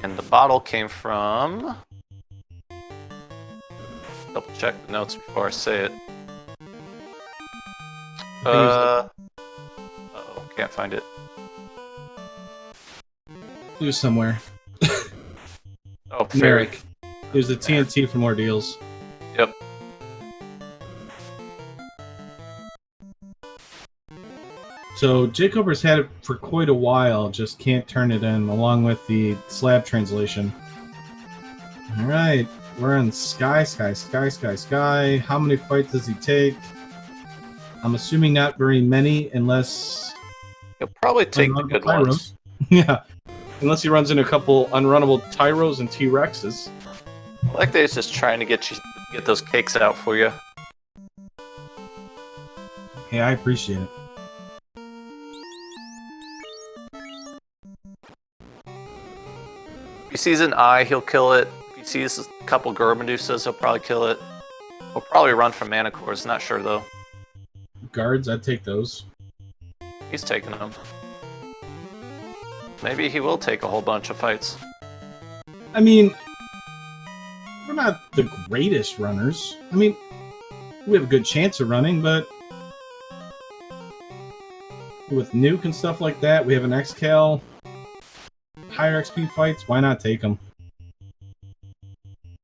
And the bottle came from... Double check the notes before I say it. Uh-oh, can't find it. It was somewhere. Oh, Fairy. Merrick. It was the TNT from Ordeals. Yep. So jkoper's had it for quite a while, just can't turn it in, along with the slab translation. Alright, we're on Sky. How many fights does he take? I'm assuming not very many, unless... He'll probably take the good ones. Yeah, unless he runs into a couple unrunnable Tyros and T-Rexes. I like that he's just trying to get those cakes out for you. Hey, I appreciate it. If he sees an eye, he'll kill it. If he sees a couple Gormedusas, he'll probably kill it. He'll probably run from Mana Cores, not sure though. Guards, I'd take those. He's taking them. Maybe he will take a whole bunch of fights. I mean, we're not the greatest runners. I mean, we have a good chance of running, but with nuke and stuff like that, we have an xcal. Higher XP fights, why not take them?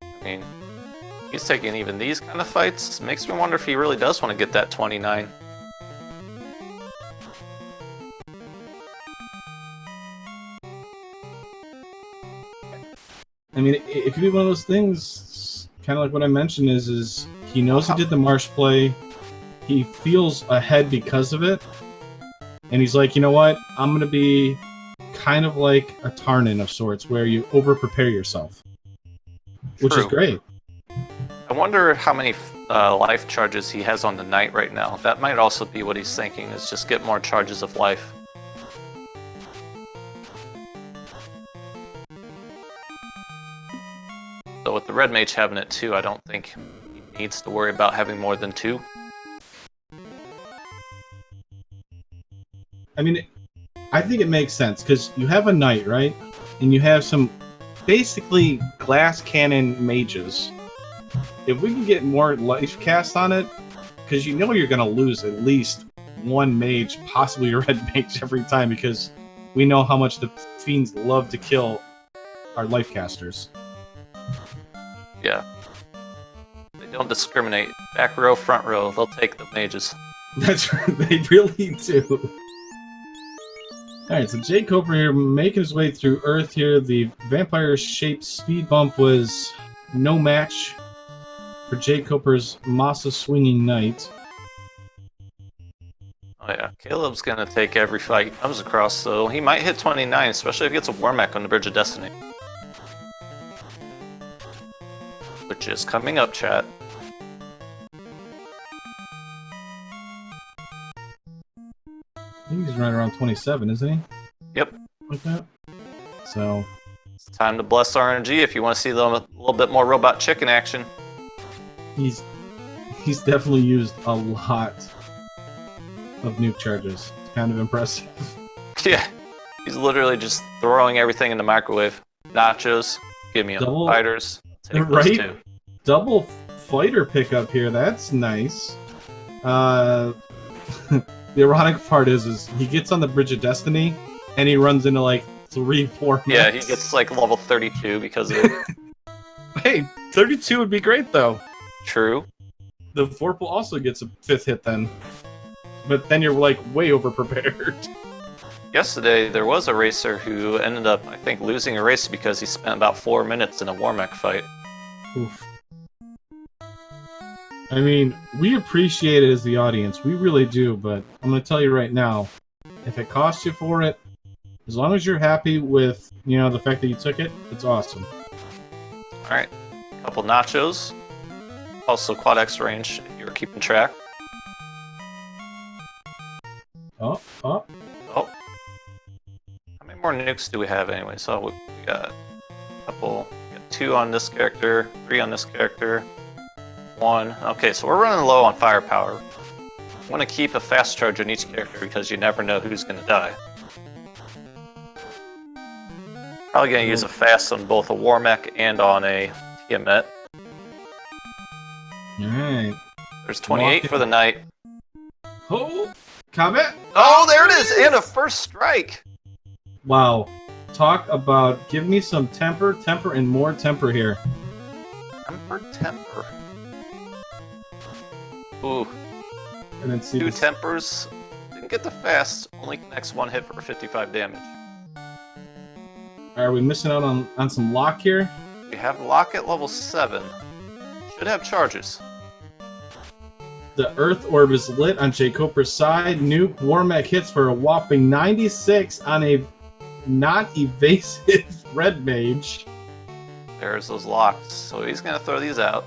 I mean, he's taking even these kind of fights. Makes me wonder if he really does want to get that 29. I mean, it could be one of those things, kind of like what I mentioned, is he knows he did the Marsh play, he feels ahead because of it, and he's like, you know what, I'm going to be kind of like a Tarnin of sorts, where you over-prepare yourself. Which is great. I wonder how many life charges he has on the knight right now. That might also be what he's thinking, is just get more charges of life. So with the red mage having it too, I don't think he needs to worry about having more than 2. I mean, I think it makes sense, because you have a knight, right? And you have some basically glass cannon mages. If we can get more life cast on it, because you know you're going to lose at least one mage, possibly a red mage every time, because we know how much the fiends love to kill our life casters. Yeah. They don't discriminate. Back row, front row, they'll take the mages. That's right, they really do. Alright, so jkoper here making his way through Earth here. The vampire-shaped speed bump was no match for jkoper's Masa swinging knight. Oh yeah, Caleb's gonna take every fight he comes across, so he might hit 29, especially if he gets a Warmech on the Bridge of Destiny. Which is coming up, chat. I think he's right around 27, isn't he? Yep. Like that. So It's time to bless RNG if you want to see them a little bit more robot chicken action. he's definitely used a lot of nuke charges. It's kind of impressive. Yeah, he's literally just throwing everything in the microwave. Nachos, give me them. Fighters, take those right? too. Double fighter pickup here. That's nice. The ironic part is he gets on the Bridge of Destiny and he runs into like 3-4 Yeah, he mechs. gets like level 32 because of it. Hey, 32 would be great though. True. The Vorpal also gets a 5th hit then. But then you're like way over prepared. Yesterday, there was a racer who ended up, I think, losing a race because he spent about 4 minutes in a Warmech fight. Oof. I mean, we appreciate it as the audience. We really do, but I'm going to tell you right now, if it costs you for it, as long as you're happy with, you know, the fact that you took it, it's awesome. Alright, couple nachos. Also quad X range, if you're keeping track. Oh. Oh. How many more nukes do we have anyway? So we got a couple, we got 2 on this character, 3 on this character, 1. Okay, so we're running low on firepower. I want to keep a fast charge on each character because you never know who's going to die. Probably going to use a fast on both a Warmech and on a Tiamat. Alright. There's 28 for the knight. Oh! Combat! Oh, there it is! And a first strike! Wow. Talk about give me some temper, and more temper here. Temper. Ooh. And then see 2 this. tempers. Didn't get the fast. Only connects 1 hit for 55 damage. Are we missing out on some lock here? We have lock at level 7. Should have charges. The Earth Orb is lit on jkoper's side. Nuke Warmech hits for a whopping 96 on a not evasive red mage. There's those locks. So he's going to throw these out.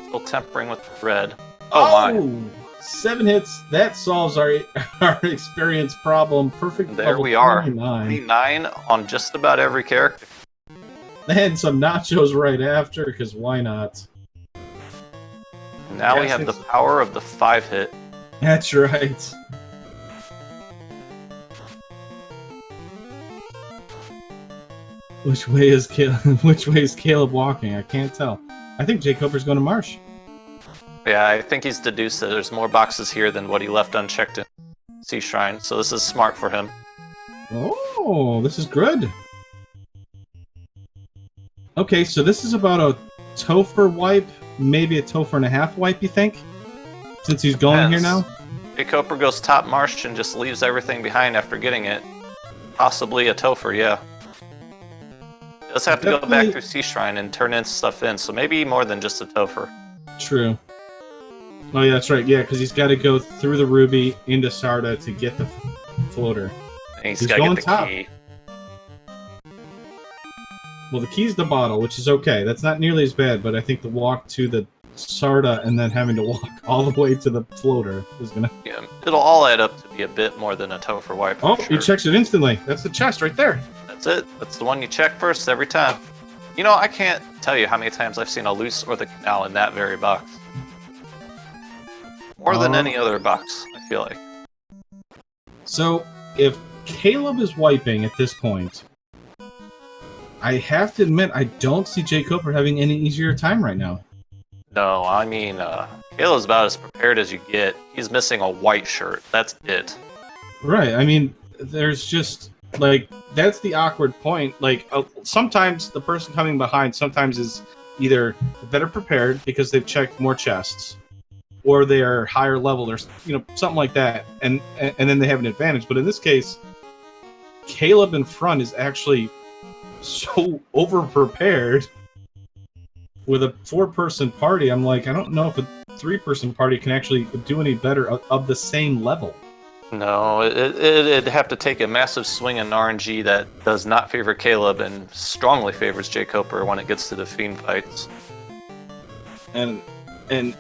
Still tempering with the red. Oh my. 7 hits. That solves our experience problem. Perfect. There level we are. 29. 29 on just about every character. And some nachos right after, because why not? Now we have the power of the 5 hit. That's right. Which way is Caleb walking? I can't tell. I think jkoper's going to Marsh. Yeah, I think he's deduced that there's more boxes here than what he left unchecked in Sea Shrine, so this is smart for him. Oh, this is good. Okay, so this is about a Topher wipe, maybe a Topher and a half wipe, you think? Since he's going here now? jkoper goes top Marsh and just leaves everything behind after getting it. Possibly a Topher, yeah. He does have to go back through Sea Shrine and turn in stuff in, so maybe more than just a Topher. True. Oh yeah, that's right, yeah, because he's got to go through the Ruby into Sarda to get the floater. And he's got to get the top. key. Well, the key's the bottle, which is okay. That's not nearly as bad, but I think the walk to the Sarda and then having to walk all the way to the floater is gonna... Yeah, it'll all add up to be a bit more than a Topher wipe. Oh, For he sure. checks it instantly. That's the chest right there. That's it. That's the one you check first every time. You know, I can't tell you how many times I've seen a loose or the canal in that very box. More than any other box, I feel like. So, if Caleb is wiping at this point, I have to admit I don't see jkoper having any easier time right now. No, I mean, Caleb's about as prepared as you get. He's missing a white shirt. That's it. Right. I mean, there's just, like, that's the awkward point. Like, sometimes the person coming behind sometimes is either better prepared because they've checked more chests, or they are higher level, or something like that, and then they have an advantage. But in this case, Caleb in front is actually so over prepared with a 4-person party. I'm like, I don't know if a 3-person party can actually do any better of the same level. No, it'd have to take a massive swing in RNG that does not favor Caleb and strongly favors jkoper when it gets to the Fiend fights. And I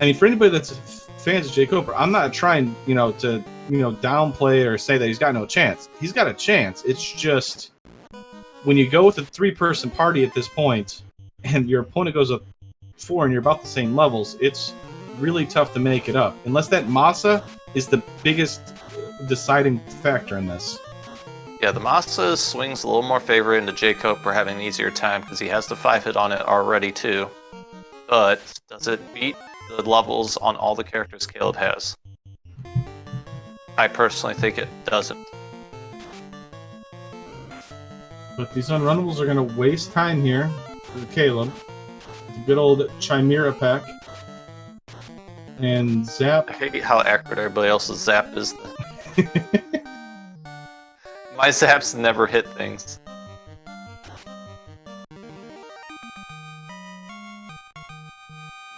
mean, for anybody that's fans of jkoper, I'm not trying, to downplay or say that he's got no chance. He's got a chance. It's just when you go with a 3-person party at this point, and your opponent goes up 4, and you're about the same levels, it's really tough to make it up. Unless that Masa is the biggest deciding factor in this. Yeah, the Masa swings a little more favor into jkoper having an easier time because he has the 5-hit on it already too. But does it beat the levels on all the characters Caleb has? I personally think it doesn't. But these unrunnables are going to waste time here for Caleb. The good old Chimera pack. And Zap. I hate how accurate everybody else's Zap is. My Zaps never hit things.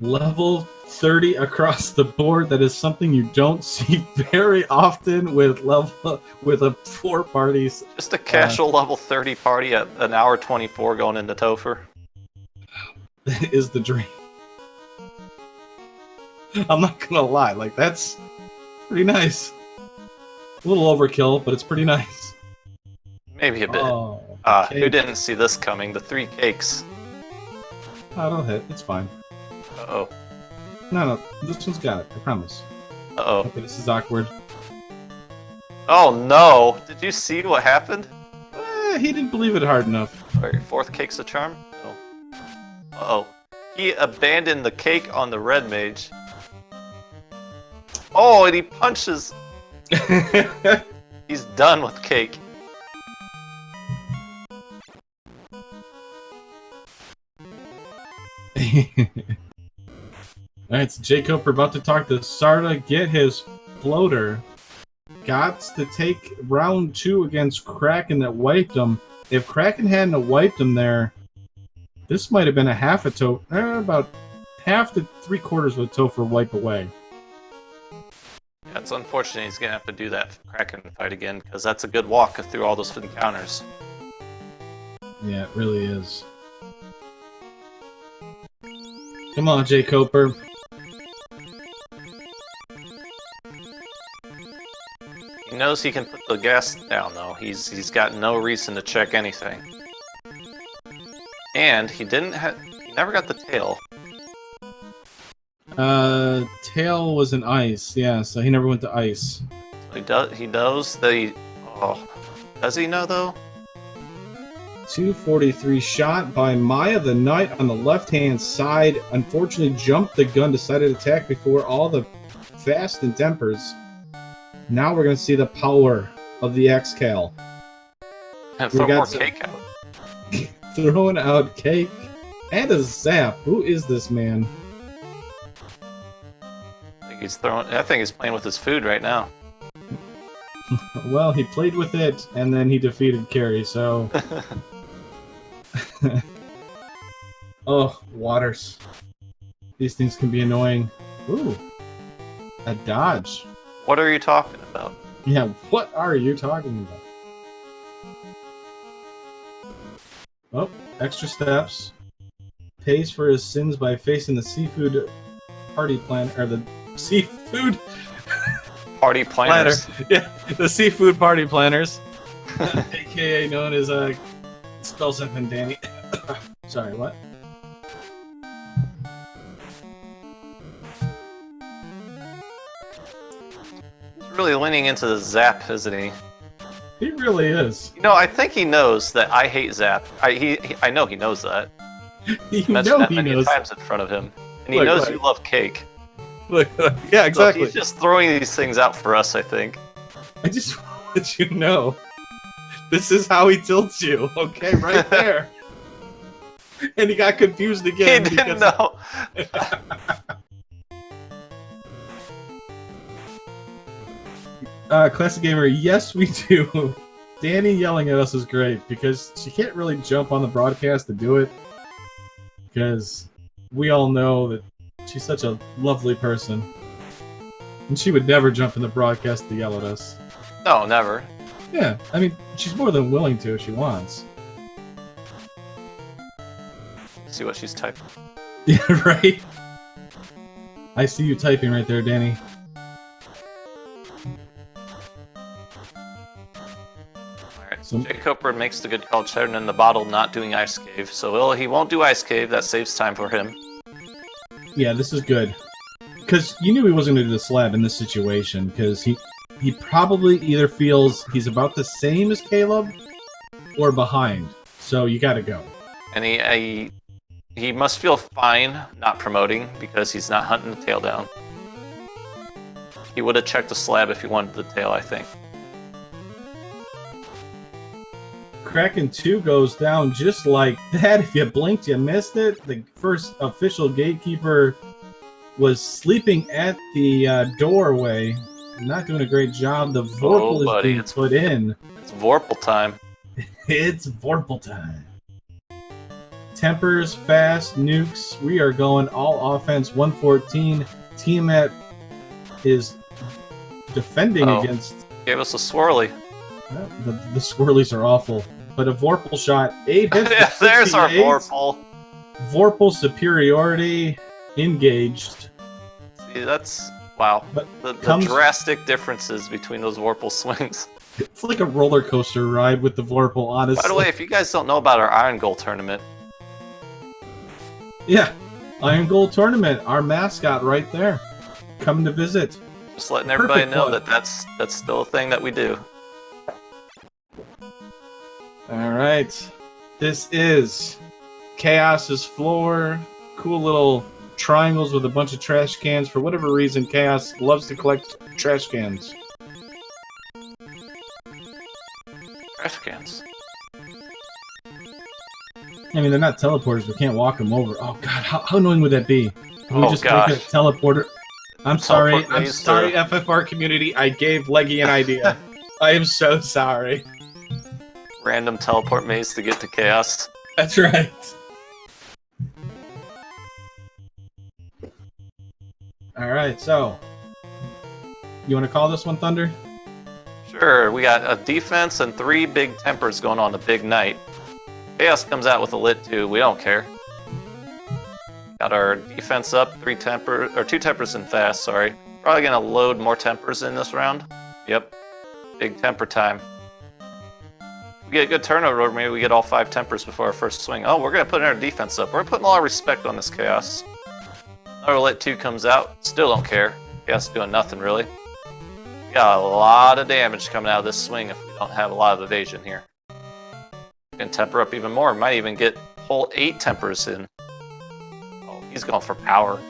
Level 30 across the board. That is something you don't see very often with a 4 parties. Just a casual level 30 party at an hour 24 going into Topher. Is the dream. I'm not gonna lie, like, that's pretty nice. A little overkill, but it's pretty nice. Maybe a bit. Oh, who didn't see this coming? The 3 cakes. Oh, it'll hit. It's fine. Uh-oh. No, this one's got it. I promise. Uh-oh. Okay, this is awkward. Oh no! Did you see what happened? He didn't believe it hard enough. Sorry, 4th cake's a charm? No. Uh-oh. He abandoned the cake on the red mage. Oh, and he punches! He's done with cake. Alright, so jkoper about to talk to Sarda, get his floater. Gots to take round 2 against Kraken that wiped him. If Kraken hadn't wiped him there, this might have been a half a about half to 3/4 of a Topher wipe away. Yeah, it's unfortunate he's gonna have to do that Kraken fight again, because that's a good walk through all those encounters. Yeah, it really is. Come on, jkoper. He knows he can put the gas down, though. He's got no reason to check anything. And he never got the tail. Tail was in ice, yeah, so he never went to ice. So he knows that he... Oh. Does he know, though? 243 shot by Maya the Knight on the left-hand side. Unfortunately, jumped the gun, decided to attack before all the fast and tempers. Now we're going to see the power of the xcal. And throw more cake out. Throwing out cake and a zap. Who is this man? I think he's playing with his food right now. Well, he played with it, and then he defeated Carrie, so... Oh, waters. These things can be annoying. Ooh. A dodge. What are you talking about? Yeah, what are you talking about? Oh, extra steps. Pays for his sins by facing the seafood party plan, or the seafood Party planners. planner. Yeah, the seafood party planners, aka known as spell something, Danny. Sorry, what? He's really leaning into the Zap, isn't he? He really is. You know, I think he knows that I hate Zap. I know he knows that. You Mentioned know that he many knows. times in front of him, and he Look, knows look. you love cake. Look, yeah, exactly. So he's just throwing these things out for us, I think. I just want to let you know, this is how he tilts you. Okay, right there. And he got confused He again. didn't know. Classic Gamer, yes we do. Danny yelling at us is great because she can't really jump on the broadcast to do it. Because we all know that she's such a lovely person. And she would never jump in the broadcast to yell at us. No, never. Yeah, I mean, she's more than willing to if she wants. See what she's typing. Yeah, right? I see you typing right there, Danny. Alright, So- jkoper makes the good call, Cheddar in the bottle not doing Ice Cave. So he won't do Ice Cave, that saves time for him. Yeah, this is good. Because you knew he wasn't going to do the slab in this situation, because he probably either feels he's about the same as Caleb or behind. So you gotta go. And he must feel fine not promoting because he's not hunting the tail down. He would have checked the slab if he wanted the tail, I think. Kraken 2 goes down just like that. If you blinked, you missed it. The first official gatekeeper was sleeping at the doorway. Not doing a great job. The Vorpal is buddy, being it's- put in. It's Vorpal time. It's Vorpal time. Tempers, fast, nukes. We are going all offense. 114. Tiamat is defending Oh. against. Gave us a swirly. Well, the Swirlies are awful. But a Vorpal shot. 8 hits. Yeah, for there's our 68. Vorpal. Vorpal superiority engaged. See, that's... Wow. But The comes- drastic differences between those Vorpal swings. It's like a roller coaster ride with the Vorpal, honestly. By the way, if you guys don't know about our Iron Goal tournament, Yeah. Iron Gold Tournament, our mascot right there. Coming to visit. just letting everybody Perfect know plug. that that's still a thing that we do. Alright. This is Chaos's floor. Cool little triangles with a bunch of trash cans. For whatever reason, Chaos loves to collect trash cans. Trash cans. I mean, they're not teleporters. We can't walk them over. Oh, God. How annoying would that be? If we Oh, just gosh. make a teleporter. I'm sorry. Teleport I'm maze sorry, to- FFR community. I gave Leggy an idea. I am so sorry. Random teleport maze to get to Chaos. That's right. Alright, so. You want to call this one Thunder? Sure, we got a defense and 3 big tempers going on a big night. Chaos comes out with a lit too, we don't care. Got our defense up, 2 tempers in fast, sorry. Probably gonna load more tempers in this round. Yep, big temper time. If we get a good turnover, maybe we get all 5 tempers before our first swing. Oh, we're gonna put our defense up. We're putting a lot of respect on this Chaos. Another lit 2 comes out, still don't care. Chaos doing nothing really. We got a lot of damage coming out of this swing if we don't have a lot of evasion here. We can temper up even more. Might even get whole 8 tempers in. Oh, he's going for power.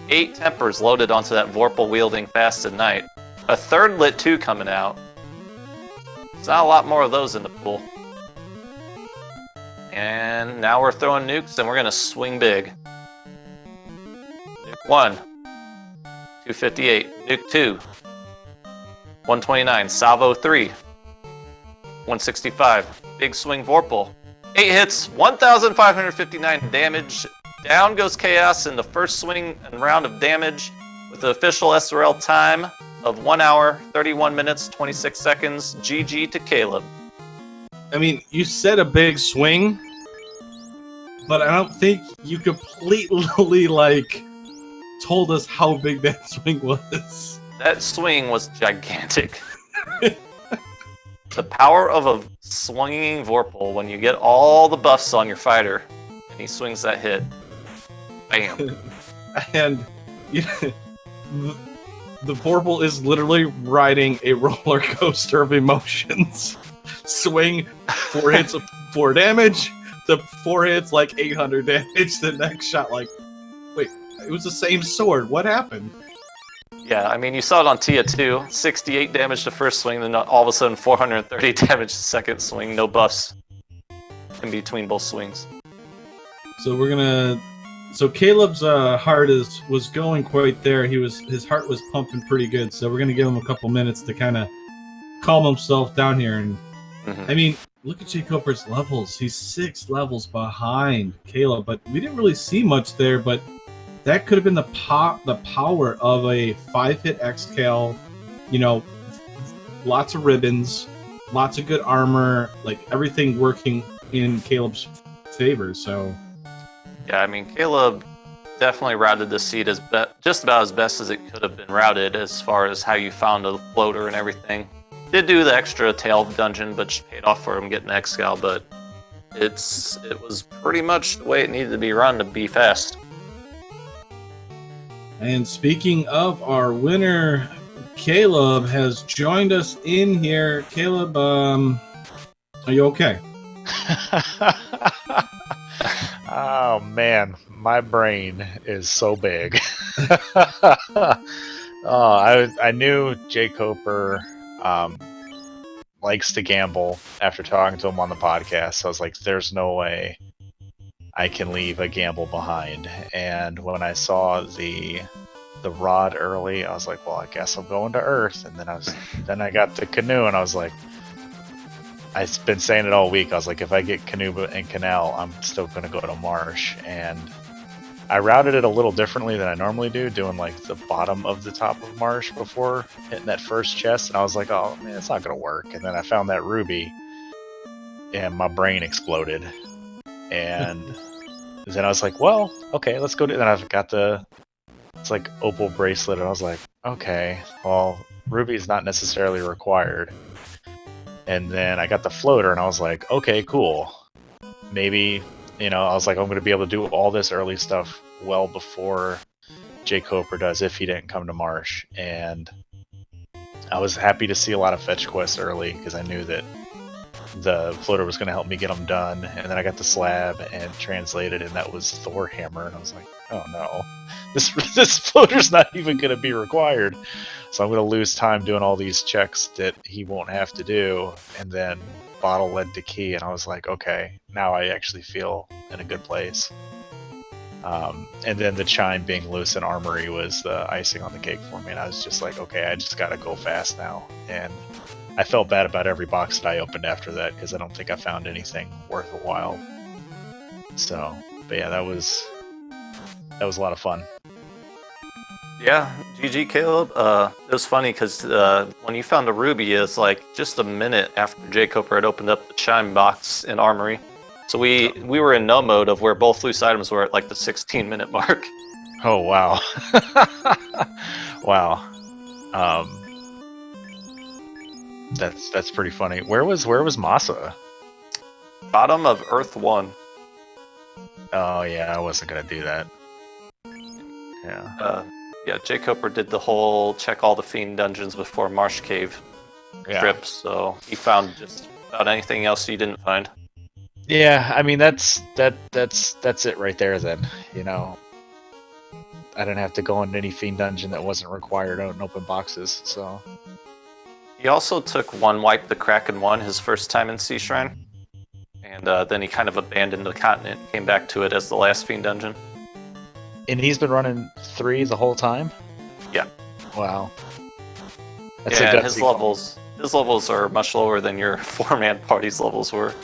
8 tempers loaded onto that Vorpal wielding fast at night. A third lit 2 coming out. There's not a lot more of those in the pool. And now we're throwing nukes and we're gonna swing big. Nuke 1. 258. Nuke 2. 129. Salvo 3. 165. Big swing Vorpal. 8 hits, 1,559 damage. Down goes Chaos in the first swing and round of damage with the official SRL time of 1 hour, 31 minutes, 26 seconds. GG to Caleb. I mean, you said a big swing. but I don't think you completely like told us how big that swing was. That swing was gigantic. The power of a swinging Vorpal when you get all the buffs on your fighter and he swings that hit. Bam. And you know, the Vorpal is literally riding a roller coaster of emotions. Swing, 4 hits, 4 damage, to 4 hits, like 800 damage. The next shot, like, wait, it was the same sword. What happened? Yeah, I mean, you saw it on Tia too. 68 damage the first swing, then all of a sudden 430 damage the second swing. No buffs in between both swings. So we're gonna. So Caleb's heart was going quite there. His heart was pumping pretty good. So we're gonna give him a couple minutes to kind of calm himself down here. And I mean, look at jkoper's levels. He's 6 levels behind Caleb, but we didn't really see much there. But that could have been the power of a 5-hit Xcal. You know, lots of ribbons, lots of good armor, like everything working in Caleb's favor. So. Yeah, I mean, Caleb definitely routed the seed just about as best as it could have been routed as far as how you found a floater and everything. Did do the extra tail dungeon, but paid off for him getting Xcal, but it was pretty much the way it needed to be run to be fast. And speaking of our winner, Caleb has joined us in here. Caleb, are you okay? Oh man, my brain is so big. I knew jkoper likes to gamble after talking to him on the podcast. So I was like, there's no way I can leave a gamble behind. And when I saw the rod early, I was like, well, I guess I'm going to Earth. And then I got the canoe, and I was like, I've been saying it all week. I was like, if I get Canoe and Canal, I'm still going to go to Marsh. And I routed it a little differently than I normally do, doing like the bottom of the top of Marsh before hitting that first chest. And I was like, oh man, it's not going to work. And then I found that ruby, and my brain exploded. And then I was like, well, okay, let's go. Then I've got it's like opal bracelet. And I was like, okay, well, ruby is not necessarily required. And then I got the floater, and I was like, okay, cool. Maybe, I was like, I'm going to be able to do all this early stuff well before jkoper does if he didn't come to Marsh. And I was happy to see a lot of fetch quests early because I knew that the floater was going to help me get them done. And then I got the slab and translated, and that was Thor hammer. And I was like, oh no, this floater's not even going to be required. So I'm going to lose time doing all these checks that he won't have to do. And then bottle led to key, and I was like, okay, now I actually feel in a good place. And then the chime being loose in armory was the icing on the cake for me. And I was just like, okay, I just got to go fast now. And I felt bad about every box that I opened after that because I don't think I found anything worth a while. So, but yeah, that was a lot of fun. Yeah, GG Caleb. It was funny because when you found the ruby, it's like just a minute after jkoper had opened up the chime box in Armory. So we were in no mode of where both loose items were at like the 16-minute mark. Oh wow, wow. That's pretty funny. Where was Masa? Bottom of Earth 1. Oh yeah, I wasn't gonna do that. Yeah. Yeah, jkoper did the whole check all the fiend dungeons before Marsh Cave trip, so he found just about anything else he didn't find. Yeah, I mean that's it right there. Then I didn't have to go into any fiend dungeon that wasn't required out in open boxes. So he also took Wipe the Kraken 1 his first time in Sea Shrine, and then he kind of abandoned the continent, came back to it as the last fiend dungeon. And he's been running 3 the whole time? Yeah. Wow. His levels are much lower than your 4-man party's levels were.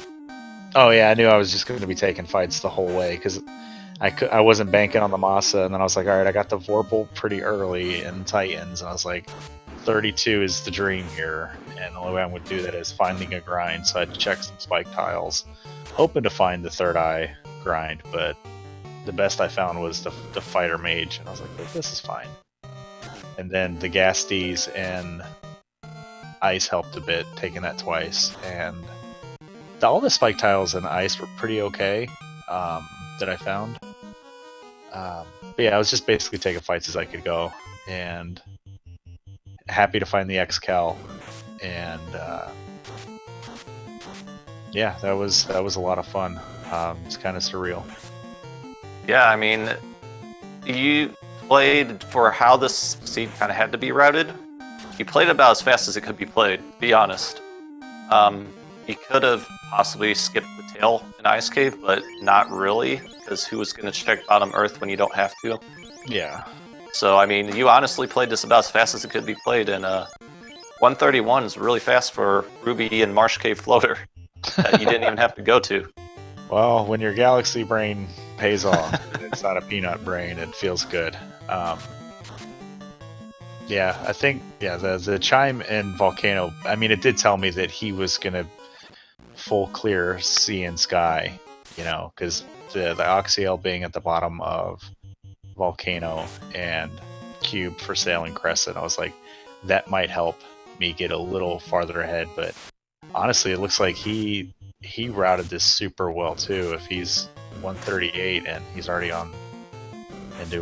Oh yeah, I knew I was just going to be taking fights the whole way because I wasn't banking on the Masa, and then I was like, all right, I got the Vorpal pretty early in Titans, and I was like, 32 is the dream here, and the only way I'm going to do that is finding a grind, so I had to check some spike tiles, hoping to find the third eye grind, but the best I found was the fighter mage, and I was like, this is fine. And then the Gasties and ice helped a bit, taking that twice, and all the spike tiles and ice were pretty okay that I found. But yeah, I was just basically taking fights as I could go, and happy to find the Xcal, and yeah, that was a lot of fun. It's kind of surreal. Yeah, I mean, you played for how this seed kind of had to be routed. You played about as fast as it could be played, to be honest. You could have possibly skipped the tail in Ice Cave, but not really, because who was going to check bottom Earth when you don't have to? Yeah. So, I mean, you honestly played this about as fast as it could be played, and 131 is really fast for Ruby and Marsh Cave Floater that you didn't even have to go to. Well, when your galaxy brain pays off, it's not a peanut brain, it feels good. Yeah, I think, the chime in Volcano, I mean, it did tell me that he was going to full clear sea and sky, because the Oxyel being at the bottom of Volcano and Cube for Sailing Crescent, I was like, that might help me get a little farther ahead, but honestly, it looks like he routed this super well too. If he's 138 and he's already on into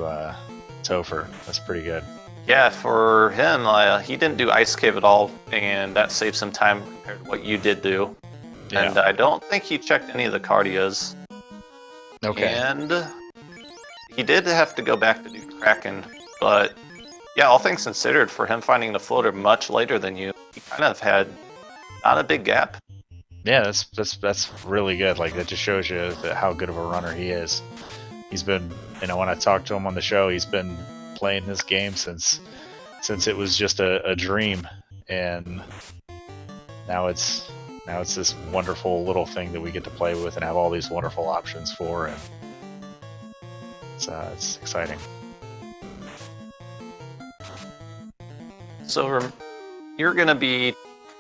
Topher, that's pretty good. Yeah, for him, he didn't do Ice Cave at all, and that saved some time compared to what you did do. Yeah. And I don't think he checked any of the Cardias. Okay. And he did have to go back to do Kraken, but yeah, all things considered, for him finding the floater much later than you, he kind of had not a big gap. Yeah, that's really good. Like, that just shows you how good of a runner he is. He's been, when I talked to him on the show, he's been playing this game since it was just a dream, and now it's this wonderful little thing that we get to play with and have all these wonderful options for, and it's exciting. So you're gonna be.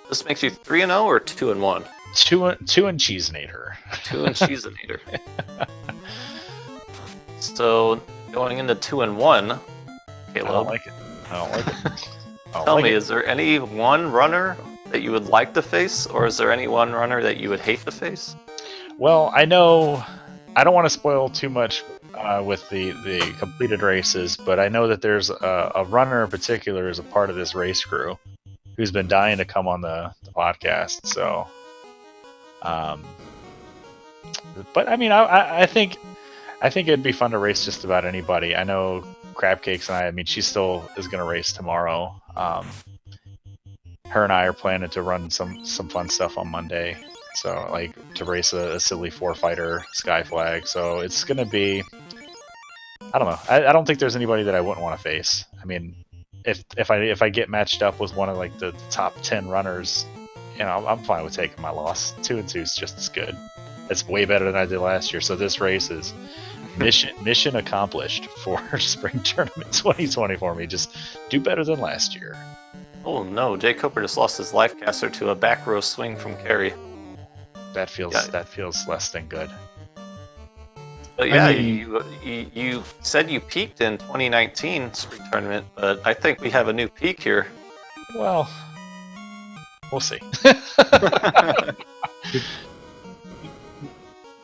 This makes you 3-0 or 2-1? 2 and Cheesenator. 2 and Cheesenator. So going into 2-1, Caleb. I don't like it. Tell me, is there any one runner that you would like to face, or is there any one runner that you would hate to face? Well, I know I don't want to spoil too much with the completed races, but I know that there's a runner in particular as a part of this race crew who's been dying to come on the podcast. So, but I mean, I think it'd be fun to race just about anybody. I know Crabcakes and I mean, she still is going to race tomorrow. Her and I are planning to run some fun stuff on Monday. So, like, to race a silly 4-fighter Sky Flag. So it's going to be, I don't know. I don't think there's anybody that I wouldn't want to face. I mean, if I get matched up with one of like the top 10 runners, I'm fine with taking my loss. 2-2 is just as good. It's way better than I did last year. So this race is mission accomplished for Spring Tournament 2020 for me. Just do better than last year. Oh no, jkoper just lost his life caster to a back row swing from Carrie. That feels less than good. But yeah, you said you peaked in 2019 Spring Tournament, but I think we have a new peak here. Well, we'll see.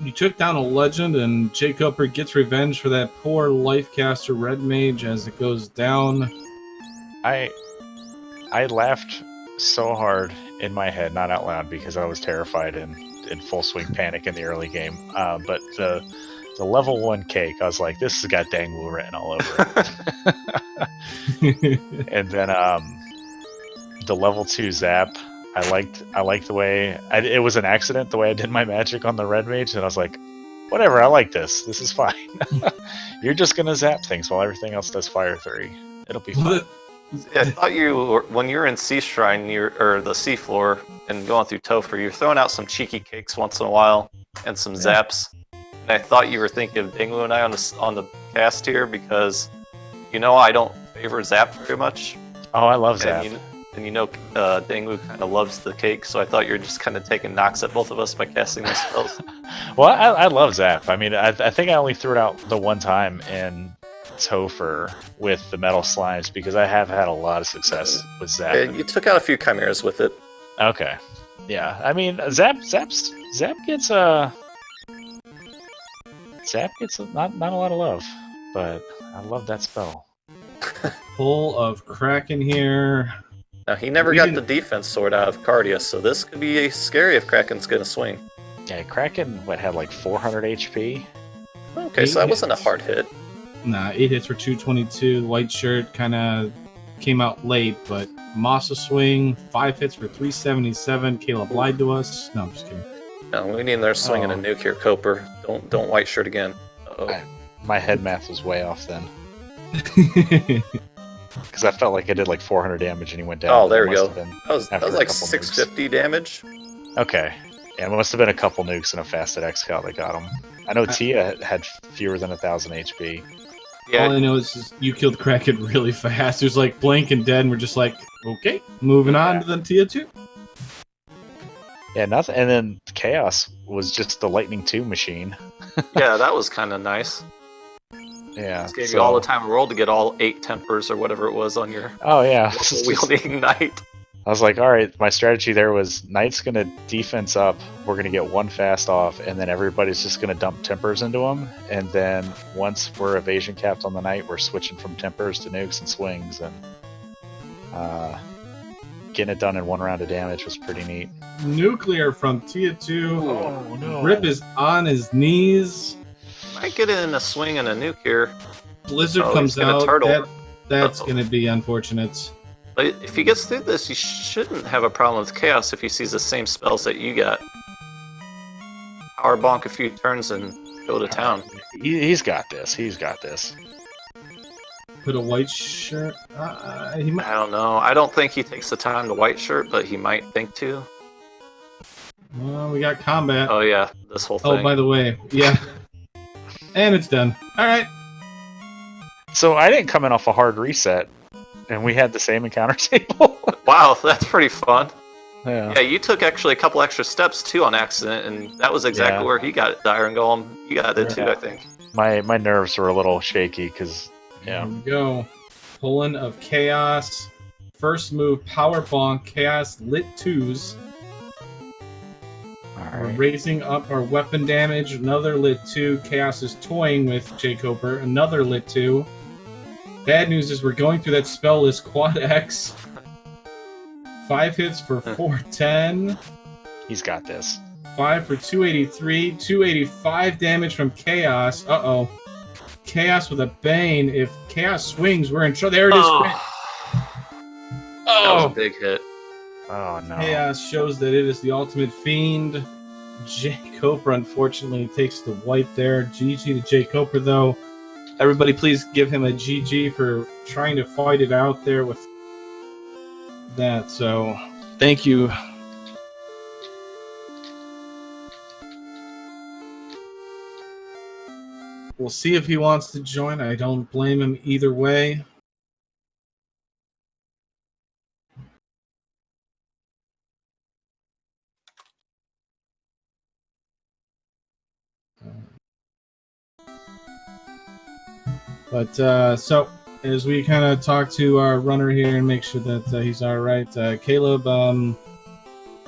You took down a legend, and jkoper gets revenge for that poor Lifecaster Red Mage as it goes down. I laughed so hard in my head, not out loud, because I was terrified and in full swing panic in the early game. But the level 1 cake, I was like, this has got Dangwoo written all over it. And then the level 2 zap, I liked the way it was an accident the way I did my magic on the red mage, and I was like, whatever, I like this. This is fine. You're just gonna zap things while everything else does fire 3. It'll be fun. Yeah, I thought when you're in Sea Shrine, or the sea floor, and going through Topher, you're throwing out some cheeky cakes once in a while and some zaps. And I thought you were thinking of Dinglu and I on the cast here, because I don't favor zap very much. Oh, I love zap. and Dangwu kind of loves the cake, so I thought you were just kind of taking knocks at both of us by casting those spells. Well, I love Zap. I mean, I think I only threw it out the one time in Topher with the metal slimes because I have had a lot of success with Zap. Yeah, you took out a few chimeras with it. Okay. Yeah, I mean, Zap gets not a lot of love, but I love that spell. Full of Kraken here. Now, he never got the defense sword out of Cardia, so this could be scary if Kraken's going to swing. Yeah, Kraken had like 400 HP. Okay, so that wasn't a hard hit. Nah, 8 hits for 222. White shirt kind of came out late, but Masa swing, 5 hits for 377. Caleb lied to us. No, I'm just kidding. No, we need another swing and a nuke here, Koper. Don't white shirt again. My head math was way off then. Because I felt like I did like 400 damage and he went down. Oh, there we go. That was like 650 damage. Okay. Yeah, it must have been a couple nukes and a fasted X-Scout that got him. I know Tia had fewer than 1,000 HP. Yeah. All I know is you killed Kraken really fast. It was like blank and dead, and we're just like, okay, moving on to the Tia 2. Yeah, nothing. And then Chaos was just the Lightning 2 machine. Yeah, that was kind of nice. Yeah. Just gave you all the time in the world to get all 8 tempers or whatever it was on your wielding Knight. I was like, all right, my strategy there was Knight's going to defense up, we're going to get one fast off, and then everybody's just going to dump tempers into him. And then once we're evasion capped on the Knight, we're switching from tempers to nukes and swings. And getting it done in one round of damage was pretty neat. Nuclear from Tia 2. Oh, no. Rip is on his knees. Might get in a swing and a nuke here. Blizzard comes out. Turtle. That's going to be unfortunate. But if he gets through this, he shouldn't have a problem with Chaos if he sees the same spells that you got. Power bonk a few turns and go to town. He's got this. He's got this. Put a white shirt. He might. I don't know. I don't think he takes the time to white shirt, but he might think to. Well, we got combat. Oh yeah, this whole thing. Oh, by the way, yeah. And it's done. All right. So I didn't come in off a hard reset, and we had the same encounter table. Wow, that's pretty fun. Yeah. Yeah, you took actually a couple extra steps too on accident, and that was exactly where he got it. Dire Golem, you got it too, I think. My nerves were a little shaky because, Here we go. Pulling of Chaos. First move, Power Bonk. Chaos lit 2s. We're raising up our weapon damage. Another lit 2. Chaos is toying with jkoper. Another lit 2. Bad news is we're going through that spell list. Quad X. 5 hits for 410. He's got this. 5 for 283. 285 damage from Chaos. Uh-oh. Chaos with a Bane. If Chaos swings, we're in trouble. There it is. That was a big hit. Oh, no. Chaos shows that it is the ultimate fiend. jkoper, unfortunately, takes the wipe there. GG to jkoper, though. Everybody, please give him a GG for trying to fight it out there with that. So, thank you. We'll see if he wants to join. I don't blame him either way. But so as we kind of talk to our runner here and make sure that he's all right, Caleb.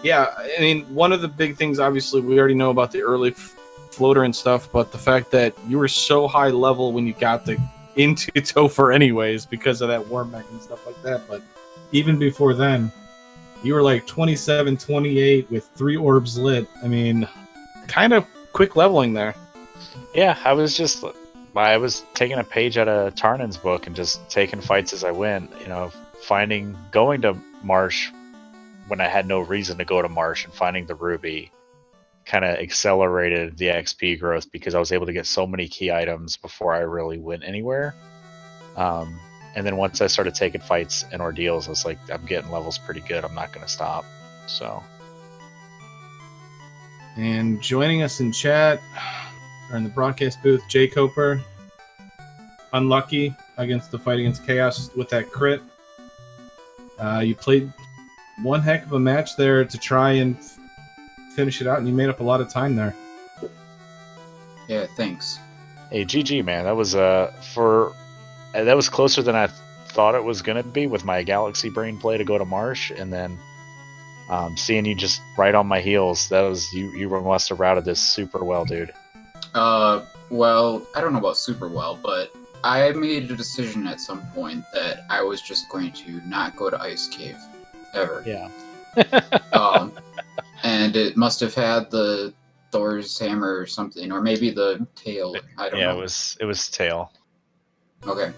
Yeah, I mean, one of the big things, obviously, we already know about the early floater and stuff, but the fact that you were so high level when you got into Topher anyways because of that war mech and stuff like that. But even before then, you were like 27, 28 with 3 orbs lit. I mean, kind of quick leveling there. Yeah, I was taking a page out of Tarnin's book and just taking fights as I went, going to Marsh when I had no reason to go to Marsh and finding the Ruby kind of accelerated the XP growth because I was able to get so many key items before I really went anywhere. And then once I started taking fights and ordeals, I was like, I'm getting levels pretty good. I'm not going to stop. So. And joining us in chat, or in the broadcast booth, jkoper. Unlucky against the fight against Chaos with that crit. You played one heck of a match there to try and finish it out, and you made up a lot of time there. Yeah, thanks. Hey, GG, man. That was closer than I thought it was gonna be with my Galaxy Brain play to go to Marsh, and then seeing you just right on my heels. That was you must have routed this super well, dude. Well, I don't know about super well, but I made a decision at some point that I was just going to not go to Ice Cave ever. Yeah. And it must have had the Thor's hammer or something, or maybe the tail. I don't know. Yeah, it was tail. Okay.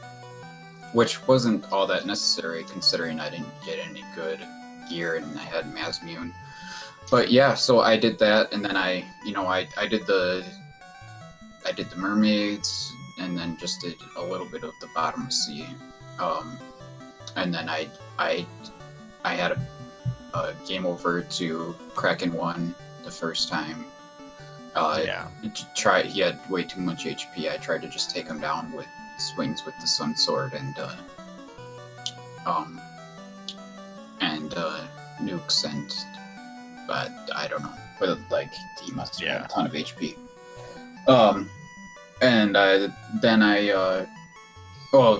Which wasn't all that necessary considering I didn't get any good gear and I had Mazmune. But yeah, so I did that, and then I did the mermaids, and then just did a little bit of the bottom sea. And then I had a game over to Kraken 1 the first time. He had way too much HP. I tried to just take him down with swings with the Sun Sword and nukes, but I don't know. But like he must have had a ton of HP.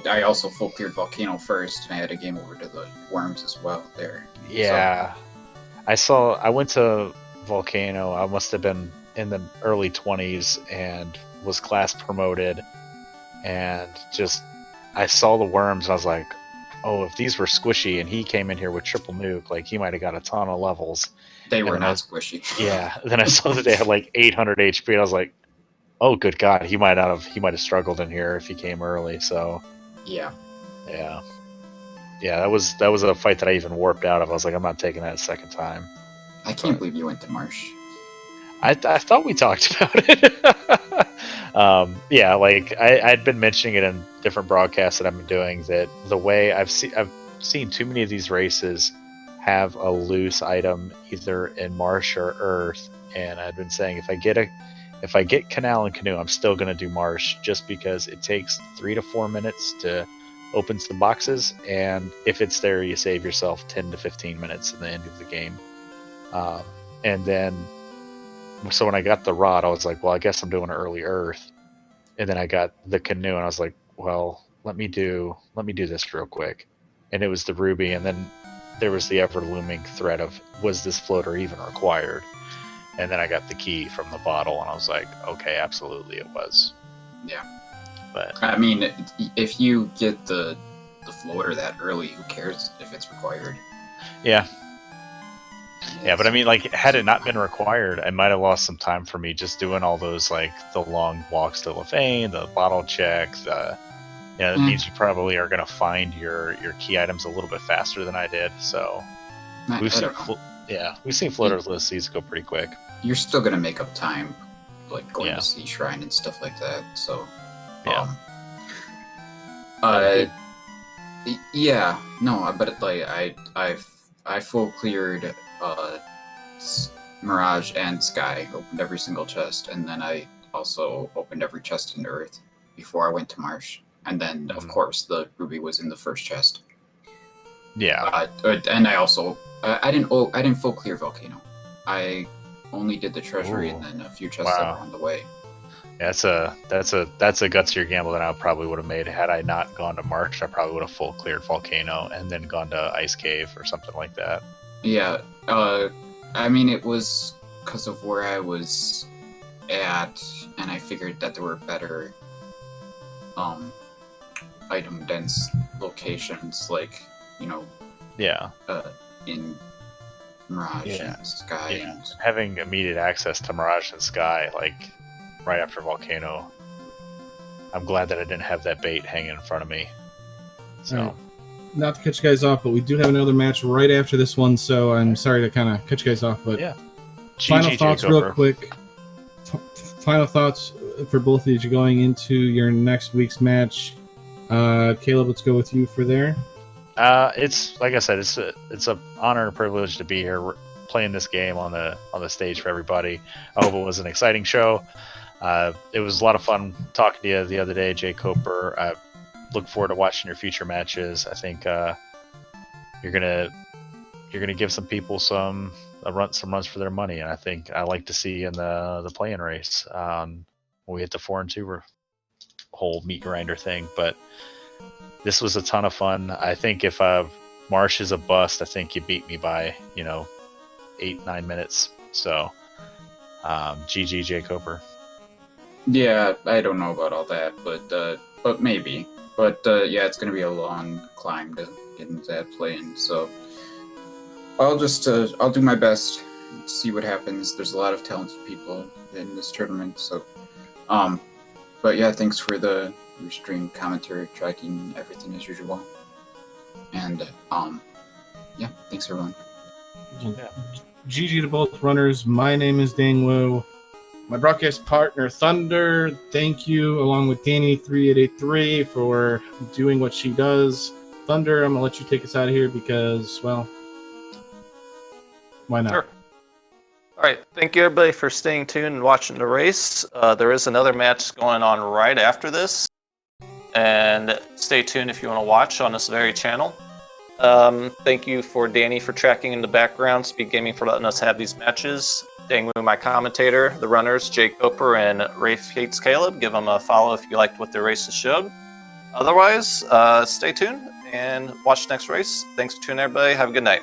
I also full cleared Volcano first, and I had a game over to the worms as well there. Yeah. So, I went to Volcano. I must have been in the early 20s and was class promoted, and I saw the worms and I was like, oh, if these were squishy and he came in here with triple nuke, like he might have got a ton of levels. They were not squishy. Yeah. Then I saw that they had like 800 HP, and I was like, oh, good God, he might have struggled in here if he came early. So yeah. That was a fight that I even warped out of. I was like, I'm not taking that a second time. I can't believe you went to Marsh. I thought we talked about it. I'd been mentioning it in different broadcasts that I've been doing, that the way I've seen too many of these races have a loose item either in Marsh or Earth, and I've been saying if I get Canal and Canoe, I'm still going to do Marsh, just because it takes 3 to 4 minutes to open some boxes, and if it's there, you save yourself 10 to 15 minutes at the end of the game. And then, so when I got the Rod, I was like, well, I guess I'm doing early Earth. And then I got the Canoe, and I was like, well, let me do this real quick. And it was the Ruby, and then there was the ever-looming threat of, was this floater even required? And then I got the key from the bottle, and I was like, okay, absolutely it was. Yeah. But I mean, if you get the floater that early, who cares if it's required? Yeah. Yeah, but I mean, like, had it not been required, I might have lost some time for me just doing all those, like, the long walks to Lefane, the bottle check, that means you probably are going to find your key items a little bit faster than I did, so... We've seen floaters list these go pretty quick. You're still going to make up time, like, going to Sea Shrine and stuff like that, so... but, like, I full cleared Mirage and Sky, opened every single chest, and then I also opened every chest in Earth before I went to Marsh. And then, of course, the Ruby was in the first chest. Yeah. And I also I didn't full clear Volcano. I only did the treasury and then a few chests that were on the way. Yeah, that's a gutsier gamble than I probably would have made. Had I not gone to March, I probably would have full cleared Volcano and then gone to Ice Cave or something like that. Yeah, I mean, it was because of where I was at, and I figured that there were better item dense locations, like, in Mirage and Sky. Yeah. Having immediate access to Mirage and Sky, like, right after Volcano, I'm glad that I didn't have that bait hanging in front of me. So, right. Not to cut you guys off, but we do have another match right after this one, so I'm sorry to kind of cut you guys off, but final thoughts real quick. Final thoughts for both of you going into your next week's match. Caleb, let's go with you for there. It's like I said, it's an honor and privilege to be here. We're playing this game on the stage for everybody. I hope it was an exciting show. It was a lot of fun talking to you the other day, jkoper. I look forward to watching your future matches. I think you're gonna give some people some runs for their money, and I think I like to see in the play-in race when we hit the 4-2 whole meat grinder thing. But this was a ton of fun. I think if Marsh is a bust, I think you beat me by 8-9 minutes. So GG jkoper. Yeah, I don't know about all that, but maybe. But yeah, it's gonna be a long climb to get into that play-in. So I'll just I'll do my best to see what happens. There's a lot of talented people in this tournament, so but yeah, thanks for your stream commentary, tracking everything as usual. And yeah, thanks everyone. GG to both runners. My name is Dang Wu. My broadcast partner Thunder, thank you, along with Danny3883 for doing what she does. Thunder, I'm gonna let you take us out of here because, well, why not? Sure. All right. Thank you, everybody, for staying tuned and watching the race. There is another match going on right after this. And stay tuned if you want to watch on this very channel. Thank you for Danny for tracking in the background, Speed Gaming for letting us have these matches. Dang Wu, my commentator, the runners, jkoper and rafehatescaleb. Give them a follow if you liked what their races showed. Otherwise, stay tuned and watch the next race. Thanks for tuning in, everybody. Have a good night.